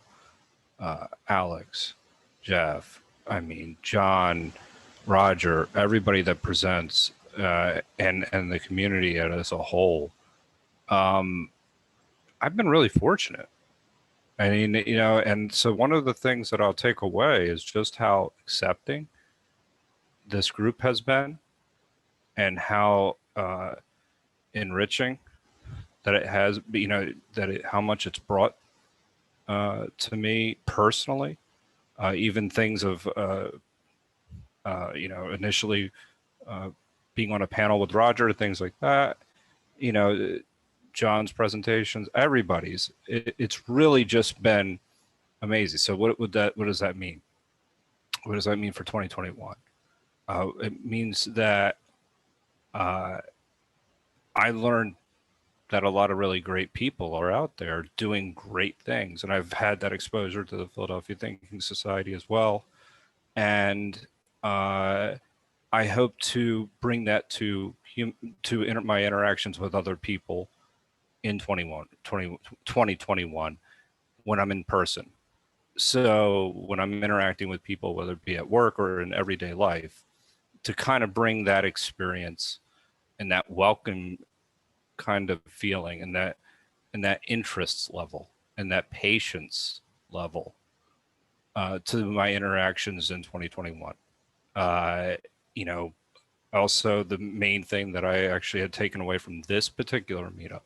Alex, Jeff, John, Roger, everybody that presents, and the community as a whole, I've been really fortunate. And so one of the things that I'll take away is just how accepting this group has been, and how enriching that it has, how much it's brought to me personally. Even things of, initially being on a panel with Roger, things like that, John's presentations, everybody's, it's really just been amazing. So what does that mean? What does that mean for 2021? It means that I learned that a lot of really great people are out there doing great things. And I've had that exposure to the Philadelphia Thinking Society as well. And I hope to bring that to my interactions with other people in 2021 when I'm in person. So when I'm interacting with people, whether it be at work or in everyday life, to kind of bring that experience and that welcome kind of feeling and that interest level and that patience level to my interactions in 2021. Also the main thing that I actually had taken away from this particular meetup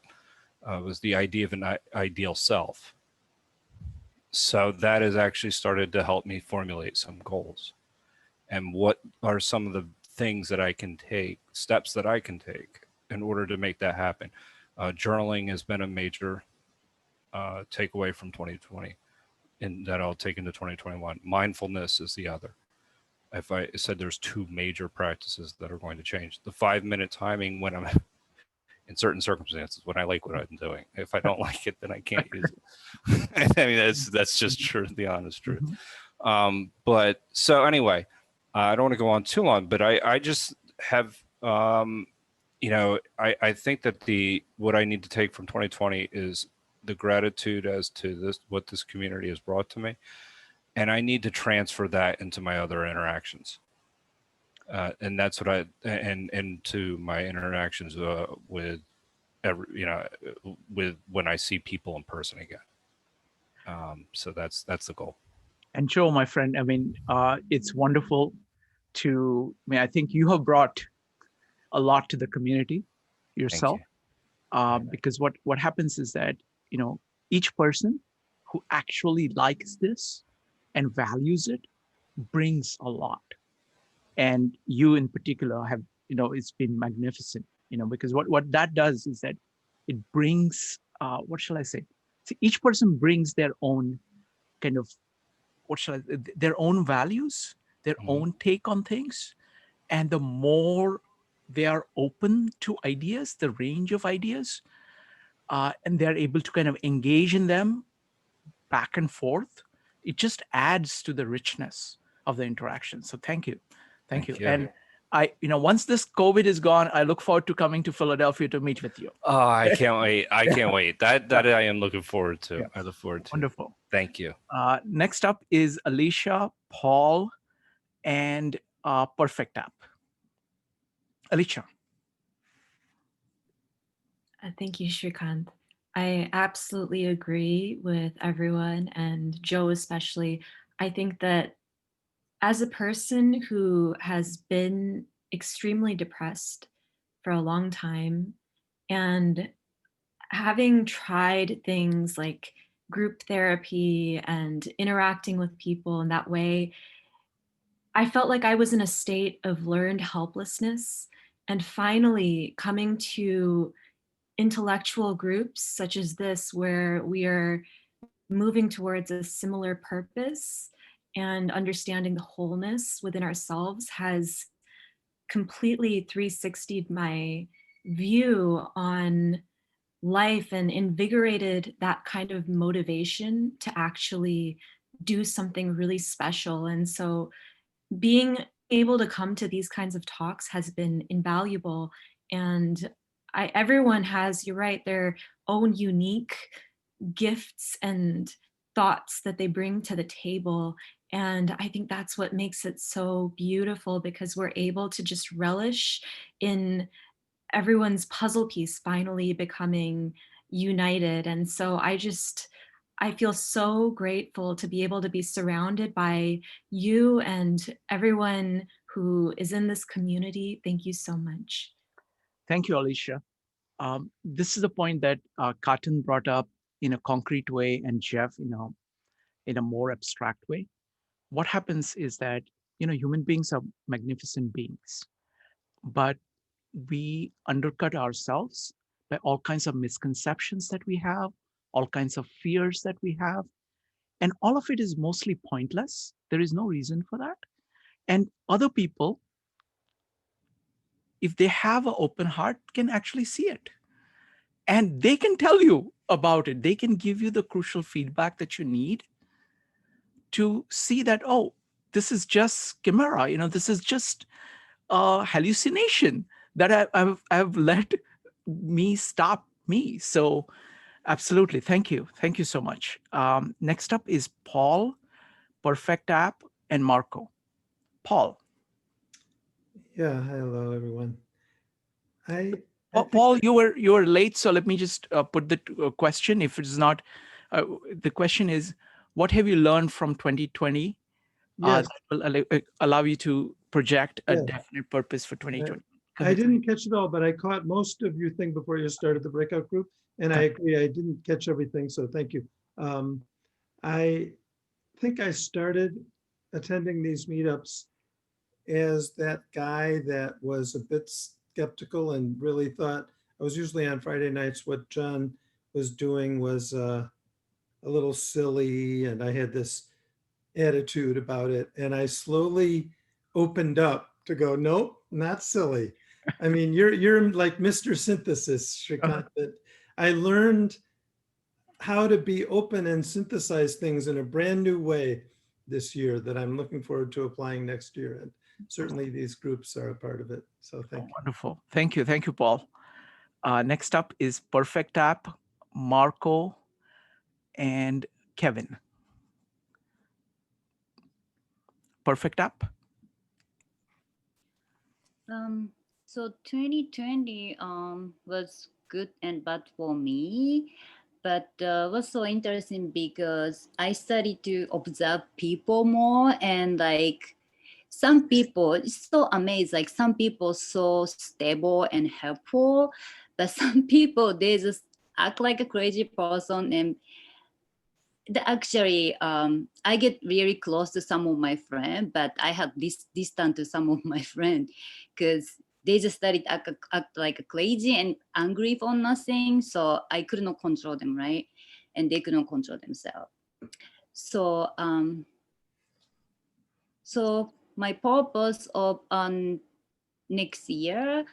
was the idea of an ideal self. So that has actually started to help me formulate some goals. And what are some of the things that I can take, steps that I can take in order to make that happen? Journaling has been a major takeaway from 2020, and that I'll take into 2021. Mindfulness is the other. If I said there's two major practices that are going to change, the 5-minute timing when I'm in certain circumstances, when I like what I'm doing. If I don't like it, then I can't use it. That's just true, the honest truth. But so anyway, I don't want to go on too long, but I just have, I think that what I need to take from 2020 is the gratitude as to what this community has brought to me. And I need to transfer that into my other interactions. And that's what and to my interactions with when I see people in person again. So that's the goal. And Joe, my friend, it's wonderful I think you have brought a lot to the community yourself. Because what happens is that, each person who actually likes this and values it brings a lot. And you in particular have, it's been magnificent, because what that does is that it brings, what shall I say? See, each person brings their own kind of, their own values, their own take on things. And the more they are open to ideas, the range of ideas, and they're able to kind of engage in them back and forth, it just adds to the richness of the interaction. So thank you. Thank you. And once this COVID is gone, I look forward to coming to Philadelphia to meet with you. Oh, I can't wait. I can't wait. That I am looking forward to. Yeah. I look forward to. Wonderful. Thank you. Next up is Alicia, Paul, and Perfect App. Alicia. Thank you, Shrikant. I absolutely agree with everyone, and Joe especially. I think that as a person who has been extremely depressed for a long time, and having tried things like group therapy and interacting with people in that way, I felt like I was in a state of learned helplessness. And finally coming to intellectual groups such as this, where we are moving towards a similar purpose and understanding the wholeness within ourselves, has completely 360'd my view on life and invigorated that kind of motivation to actually do something really special. And so being able to come to these kinds of talks has been invaluable. And everyone has, you're right, their own unique gifts and thoughts that they bring to the table. And I think that's what makes it so beautiful, because we're able to just relish in everyone's puzzle piece finally becoming united. And so I feel so grateful to be able to be surrounded by you and everyone who is in this community. Thank you so much. Thank you, Alicia. This is a point that Cotton brought up in a concrete way, and Jeff, in a more abstract way. What happens is that, human beings are magnificent beings, but we undercut ourselves by all kinds of misconceptions that we have, all kinds of fears that we have. And all of it is mostly pointless. There is no reason for that. And other people, if they have an open heart, can actually see it. And they can tell you about it. They can give you the crucial feedback that you need to see that, oh, this is just chimera. This is just a hallucination that I've let me stop me. So absolutely. Thank you. Thank you so much. Next up is Paul, Perfect App, and Marco. Paul. Yeah. Hello, everyone. Paul, you were late, so let me just put the question. If it's not, the question is, what have you learned from 2020 Yes. that will allow you to project a definite purpose for 2020? I didn't catch it all, but I caught most of your thing before you started the breakout group, and I agree, I didn't catch everything, so thank you. I think I started attending these meetups as that guy that was a bit skeptical and really thought, I was usually on Friday nights, what John was doing was a little silly, and I had this attitude about it, and I slowly opened up to go, nope, not silly. I mean, you're like Mr. Synthesis, Shrikant. That I learned how to be open and synthesize things in a brand new way this year that I'm looking forward to applying next year. And certainly these groups are a part of it. So thank you. Wonderful. Thank you. Thank you, Paul. Next up is Perfect App, Marco, and Kevin. Perfect App. So 2020 was good and bad for me, but was so interesting because I started to observe people more, and like some people, it's so amazed, like some people so stable and helpful, but some people, they just act like a crazy person. And actually, I get really close to some of my friends, but I have this distance to some of my friends because they just started act like crazy and angry for nothing. So I could not control them, right? And they could not control themselves. So so my purpose of next year,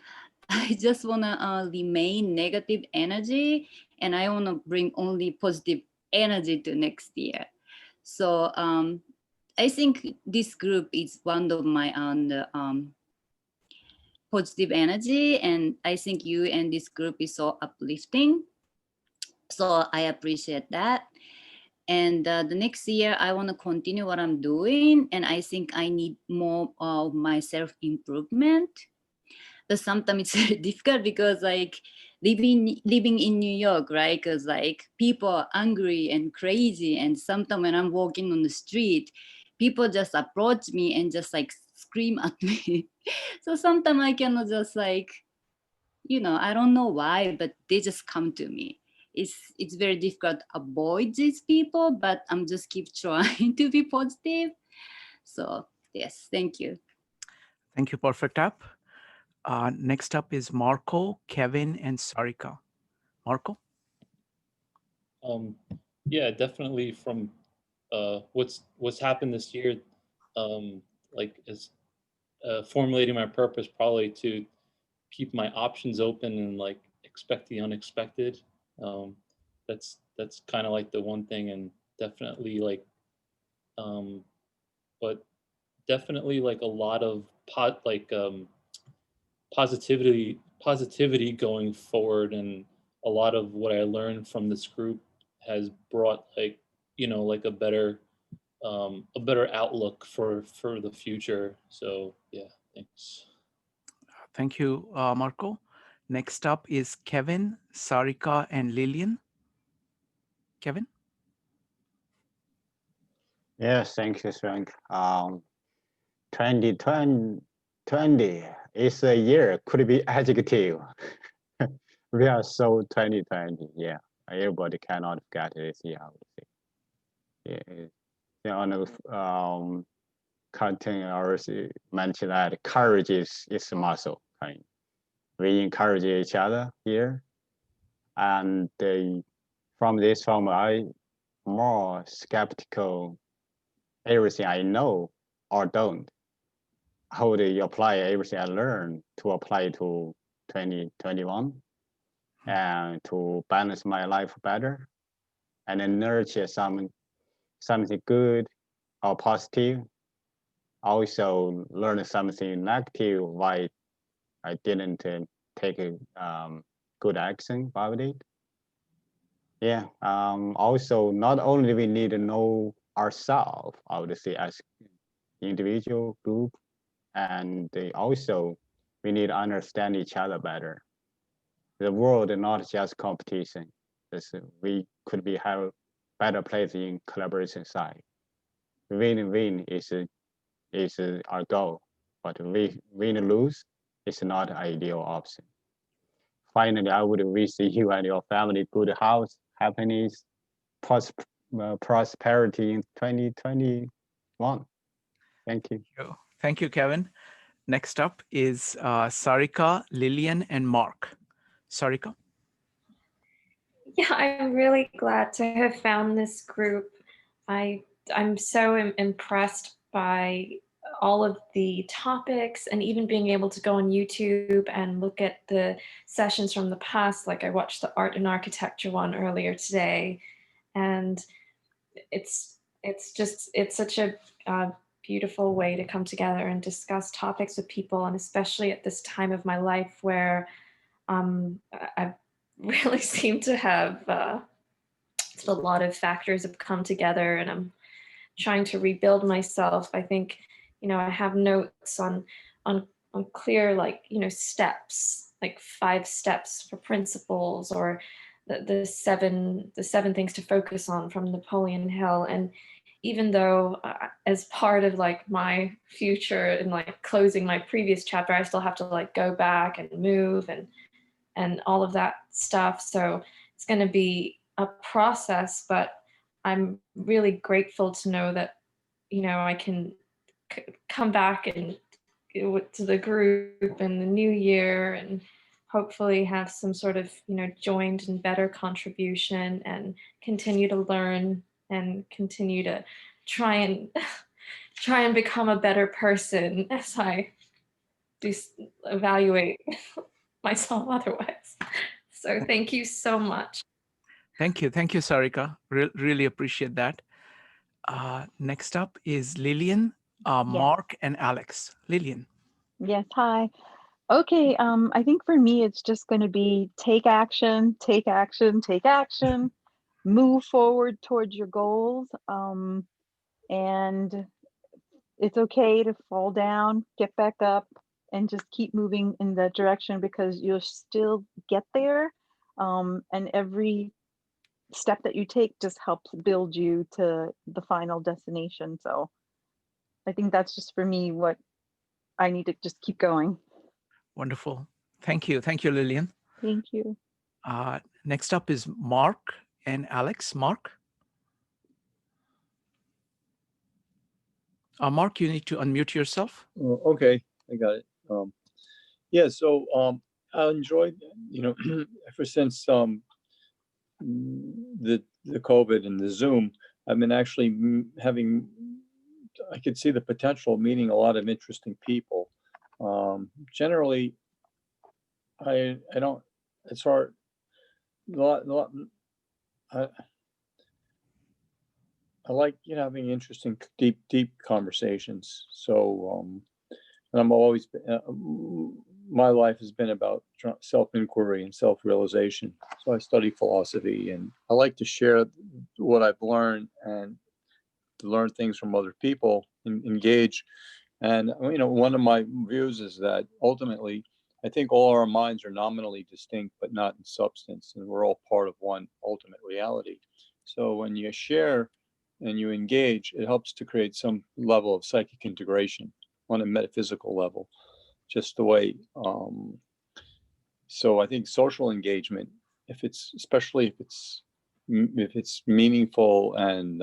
I just wanna remain negative energy, and I wanna bring only positive energy to next year. So I think this group is one of my positive energy, and I think you and this group is so uplifting. So I appreciate that. And the next year, I want to continue what I'm doing, and I think I need more of my self improvement. But sometimes it's very difficult because like living in New York, right? Because like people are angry and crazy, and sometimes when I'm walking on the street, people just approach me and just like scream at me. So sometimes I cannot just like, I don't know why, but they just come to me. It's very difficult to avoid these people, but I'm just keep trying to be positive. So yes, thank you. Thank you, Perfect App. Next up is Marco, Kevin, and Sarika. Marco? Yeah, definitely from what's happened this year, like is formulating my purpose probably to keep my options open and like expect the unexpected. That's kind of like the one thing, and definitely like but definitely like a lot of positivity going forward, and a lot of what I learned from this group has brought like like a better outlook for the future. So yeah, thanks. Thank you, Marco. Next up is Kevin, Sarika, and Lillian. Kevin? Yes, thank you, Frank. 2020 is a year, could be adjective. We are so 2020, yeah. Everybody cannot forget this year, I would say. Yeah, on the content, I also mentioned that courage is a muscle. Kind. We encourage each other here, and from I more skeptical everything I know or don't. How do you apply everything I learned to apply to 2021 and to balance my life better and then nurture something good or positive. Also learn something negative why I didn't take a good action about it. Yeah. Also, not only we need to know ourselves, I would say, as individual, group, and also we need to understand each other better. The world is not just competition. We could have a better place in collaboration side. Win-win is our goal, but win and lose is not an ideal option. Finally, I would wish you and your family good health, happiness, prosperity in 2021. Thank you. Thank you, Kevin. Next up is Sarika, Lillian, and Mark. Sarika? Yeah, I'm really glad to have found this group. I'm so impressed by all of the topics, and even being able to go on YouTube and look at the sessions from the past. Like I watched the art and architecture one earlier today, and it's such a beautiful way to come together and discuss topics with people, and especially at this time of my life where I really seem to have a lot of factors have come together, and I'm trying to rebuild myself. I think, I have notes on clear, like, steps, like 5 steps for principles, or the seven things to focus on from Napoleon Hill. And even though as part of like my future and like closing my previous chapter, I still have to like go back and move and all of that stuff. So it's going to be a process, but I'm really grateful to know that, I can come back and to the group in the new year, and hopefully have some sort of, joined and better contribution, and continue to learn and continue to try and become a better person as I do evaluate myself otherwise. So thank you so much. Thank you, Sarika. Really appreciate that. Next up is Lillian, Yes. Mark, and Alex. Lillian. Yes, hi. Okay, I think for me, it's just going to be take action, take action, take action, move forward towards your goals. And it's okay to fall down, get back up, and just keep moving in that direction, because you'll still get there. And every step that you take just helps build you to the final destination. So I think that's just for me what I need to just keep going. Wonderful. Thank you, Lillian. Thank you. Next up is Mark and Alex. Mark. Mark, you need to unmute yourself. Okay, I got it. Yeah, so I enjoyed, ever since the COVID and the Zoom, I've been actually I could see the potential of meeting a lot of interesting people. Generally, I don't, it's hard, I like, having interesting, deep conversations. So, and I'm always, my life has been about self-inquiry and self-realization. So I study philosophy, and I like to share what I've learned and to learn things from other people and engage. And, one of my views is that ultimately, I think all our minds are nominally distinct, but not in substance. And we're all part of one ultimate reality. So when you share and you engage, it helps to create some level of psychic integration on a metaphysical level, just the way. So I think social engagement, especially if it's meaningful and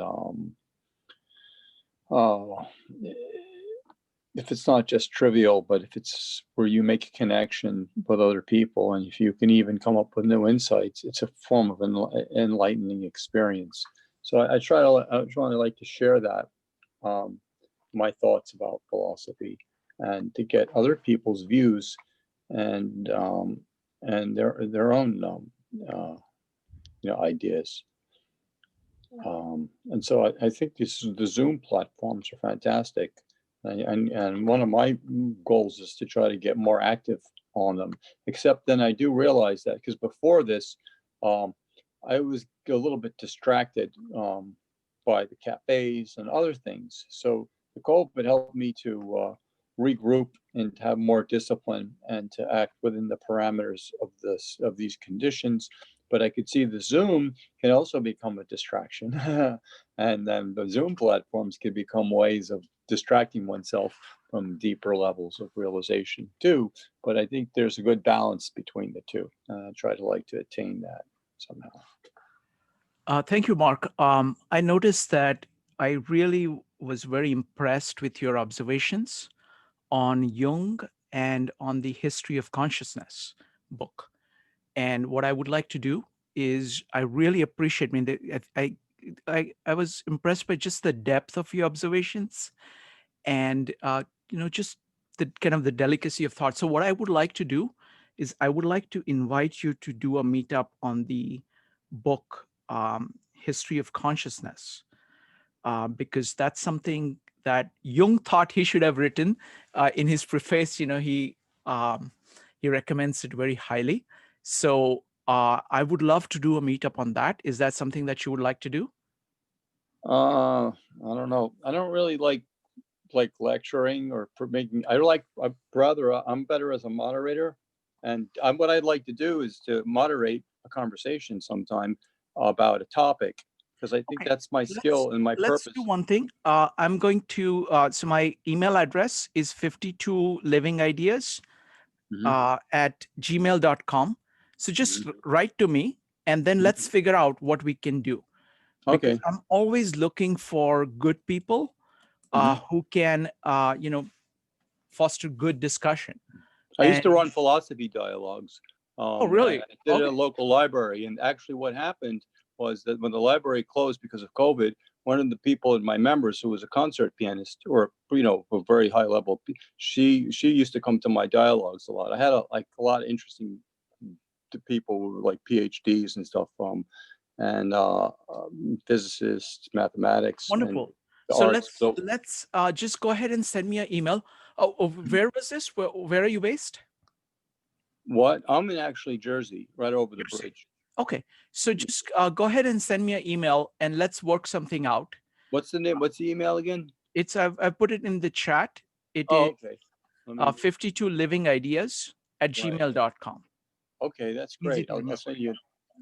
if it's not just trivial, but if it's where you make a connection with other people, and if you can even come up with new insights, it's a form of an enlightening experience. So I try to like to share that, my thoughts about philosophy, and to get other people's views and their own ideas. And so I think the Zoom platforms are fantastic. And one of my goals is to try to get more active on them. Except then I do realize that, because before this, I was a little bit distracted by the cafes and other things. So the COVID helped me to regroup and to have more discipline and to act within the parameters of these conditions. But I could see the Zoom can also become a distraction. And then the Zoom platforms can become ways of distracting oneself from deeper levels of realization too. But I think there's a good balance between the two. I try to attain that somehow. Thank you, Mark. I noticed that I really was very impressed with your observations on Jung and on the History of Consciousness book. And what I would like to do is, I really appreciate, I was impressed by just the depth of your observations and, just the kind of the delicacy of thought. So what I would like to do is I would like to invite you to do a meetup on the book, History of Consciousness, because that's something that Jung thought he should have written. In his preface, he recommends it very highly. So I would love to do a meetup on that. Is that something that you would like to do? I don't know. I don't really like lecturing or making. I'm better as a moderator, and what I'd like to do is to moderate a conversation sometime about a topic, because I think that's my skill and my purpose. Let's do one thing. I'm going to, so my email address is 52livingideas at gmail.com. So just write to me, and then let's figure out what we can do. Because I'm always looking for good people who can, foster good discussion. I used to And- run philosophy dialogues. Oh, really? I did it at a Okay. local library. And actually what happened was that when the library closed because of COVID, one of the people in my members who was a concert pianist, or, you know, a very high level, she used to come to my dialogues a lot. I had a lot of interesting people who were like PhDs and stuff, and physicists, mathematics, and Wonderful. the So arts. So let's just go ahead and send me an email. Oh, where was this? Where are you based? what? I'm in actually Jersey, right over the Jersey. bridge. Okay, so just go ahead and send me an email and let's work something out. What's the name? What's the email again? It's I've put it in the chat. It Oh, is okay. Let me, 52livingideas@gmail.com. okay, that's Easy great. to I'll remember. send you, All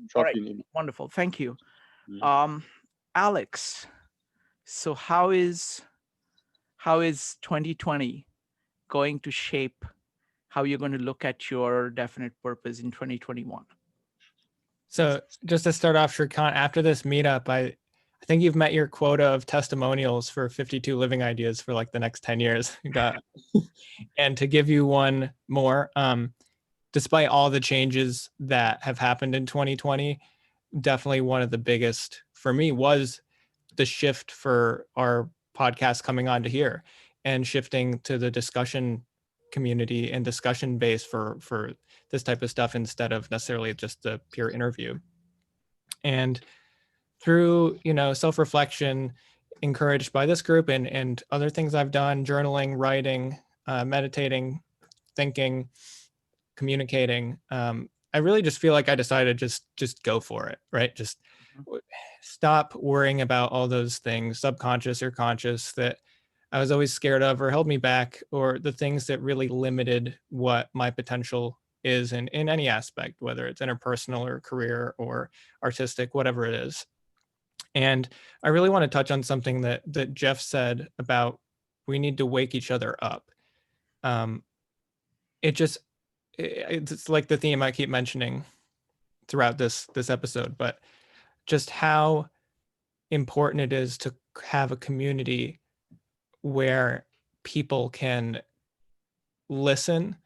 drop right, you an email. wonderful. Thank you. Mhm. Alex, so how is 2020 going to shape how you're going to look at your definite purpose in 2021? So just to start off, Shrikant, after this meetup, I think you've met your quota of testimonials for 52 living ideas for like the next 10 years. And to give you one more, despite all the changes that have happened in 2020, definitely one of the biggest for me was the shift for our podcast coming onto here and shifting to the discussion community and discussion base for this type of stuff instead of necessarily just the pure interview. And through, you know, self-reflection, encouraged by this group and other things I've done, journaling, writing, meditating, thinking, communicating, I really just feel like I decided just go for it, right? Just stop worrying about all those things, subconscious or conscious, that I was always scared of or held me back, or the things that really limited what my potential is in any aspect, whether it's interpersonal or career or artistic, whatever it is. And I really want to touch on something that Jeff said about we need to wake each other up. It's like the theme I keep mentioning throughout this episode, but just how important it is to have a community where people can listen,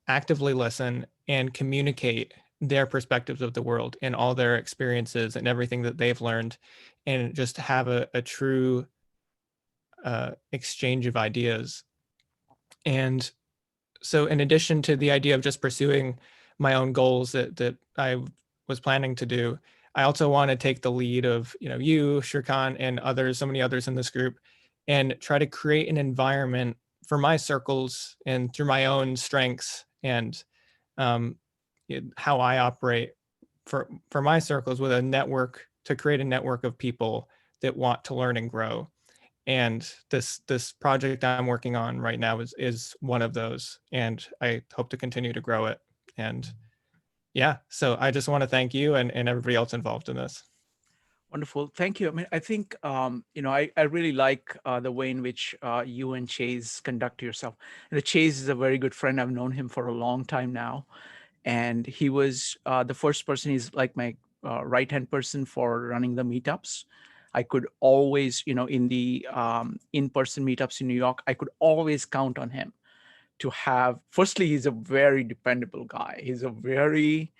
actively listen, and communicate their perspectives of the world and all their experiences and everything that they've learned, and just have a true exchange of ideas. And so in addition to the idea of just pursuing my own goals that I was planning to do, I also want to take the lead of, you know, you, Shrikant, and others, so many others in this group, and try to create an environment for my circles and through my own strengths and how I operate for my circles, with a network, to create a network of people that want to learn and grow. And this project I'm working on right now is one of those, and I hope to continue to grow it. And yeah, so I just want to thank you and everybody else involved in this. Wonderful. Thank you. I mean, I think, you know, I really like the way in which you and Chase conduct yourself. And Chase is a very good friend. I've known him for a long time now. And he was the first person. He's like my right-hand person for running the meetups. I could always, you know, in the in-person meetups in New York, I could always count on him to have, firstly, he's a very dependable guy. He's a very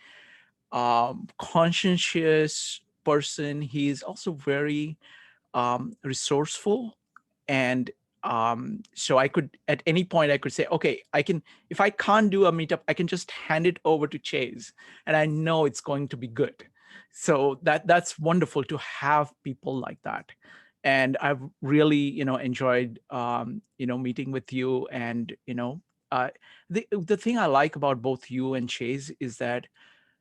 conscientious person. He's also very resourceful. And so I could, at any point, I could say, okay, I can, if I can't do a meetup, I can just hand it over to Chase and I know it's going to be good. So that's wonderful to have people like that. And I've really, you know, enjoyed, you know, meeting with you. And, you know, the thing I like about both you and Chase is that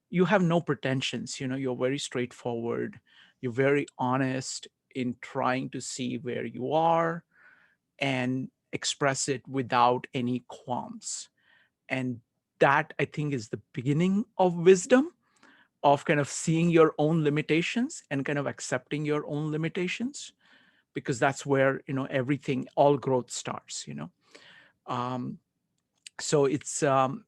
you have no pretensions. You know, you're very straightforward. You're very honest in trying to see where you are and express it without any qualms. And that, I think, is the beginning of wisdom, of kind of seeing your own limitations and kind of accepting your own limitations, because that's where, you know, everything, all growth starts, you know. So it's, and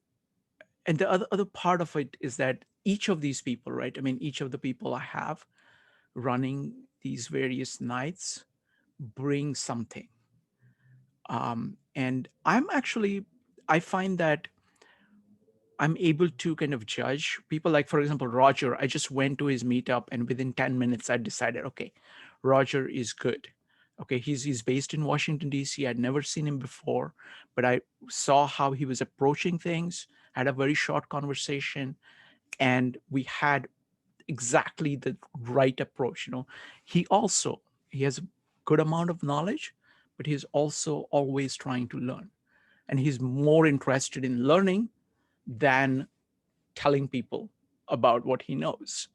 the other part of it is that each of these people, right? I mean, each of the people I have running these various nights bring something. And I find that I'm able to kind of judge people. Like, for example, Roger, I just went to his meetup and within 10 minutes, I decided, okay, Roger is good. Okay, he's based in Washington, D.C. I'd never seen him before, but I saw how he was approaching things, had a very short conversation, and we had exactly the right approach. He has a good amount of knowledge, but he's also always trying to learn. And he's more interested in learning than telling people about what he knows.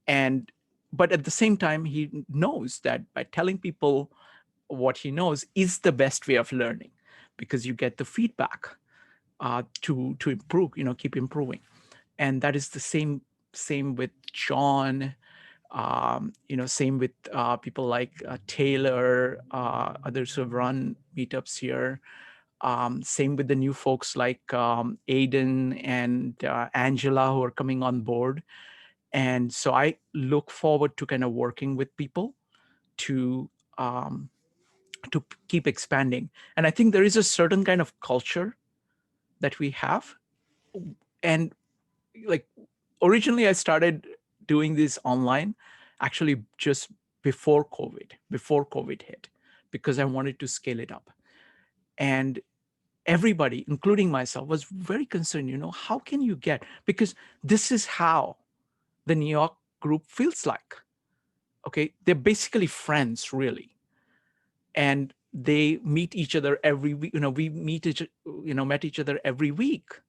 But at the same time, he knows that by telling people what he knows is the best way of learning, because you get the feedback to improve, keep improving. And that is the same with John, same with people like Taylor, others who have run meetups here. Same with the new folks like Aiden and Angela, who are coming on board. And so I look forward to kind of working with people to keep expanding. And I think there is a certain kind of culture that we have. And like originally I started doing this online actually just before COVID hit, because I wanted to scale it up. And everybody, including myself, was very concerned, how can you because this is how the New York group feels like. Okay, they're basically friends, really. And they meet each other every week. We met each other every week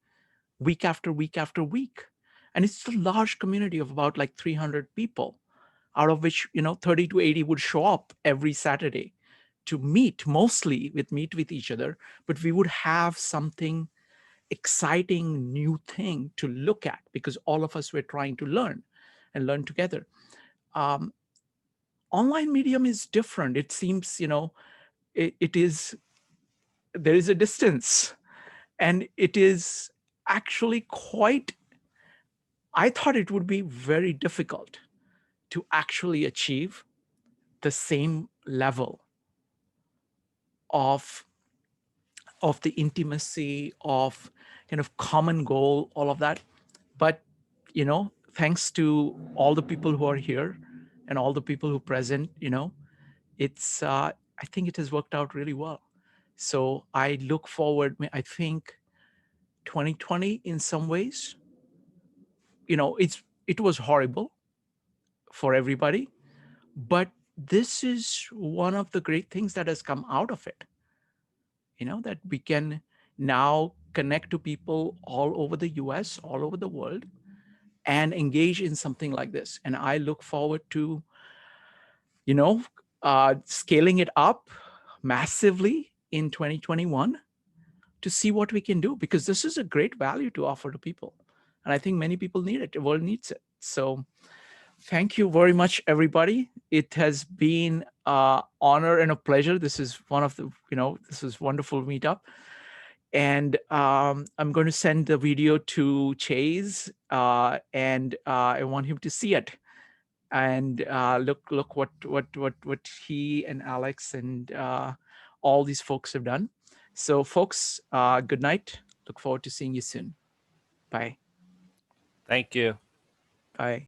after week after week. And it's a large community of about like 300 people, out of which, 30 to 80 would show up every Saturday to meet with each other. But we would have something exciting new thing to look at, because all of us were trying to learn together. Online medium is different. It seems, there is a distance, and it is actually I thought it would be very difficult to actually achieve the same level of the intimacy, of kind of common goal, all of that. But, thanks to all the people who are here and all the people who present, it's, I think it has worked out really well. So I look forward, I think 2020 in some ways, it was horrible for everybody, but this is one of the great things that has come out of it, that we can now connect to people all over the US, all over the world, and engage in something like this. And I look forward to, scaling it up massively in 2021 to see what we can do, because this is a great value to offer to people. And I think many people need it. The world needs it. So thank you very much, everybody. It has been an honor and a pleasure. This is one of the, this is wonderful meetup. And I'm going to send the video to Chase, and I want him to see it. And look what he and Alex and all these folks have done. So folks, good night. Look forward to seeing you soon. Bye. Thank you. Bye.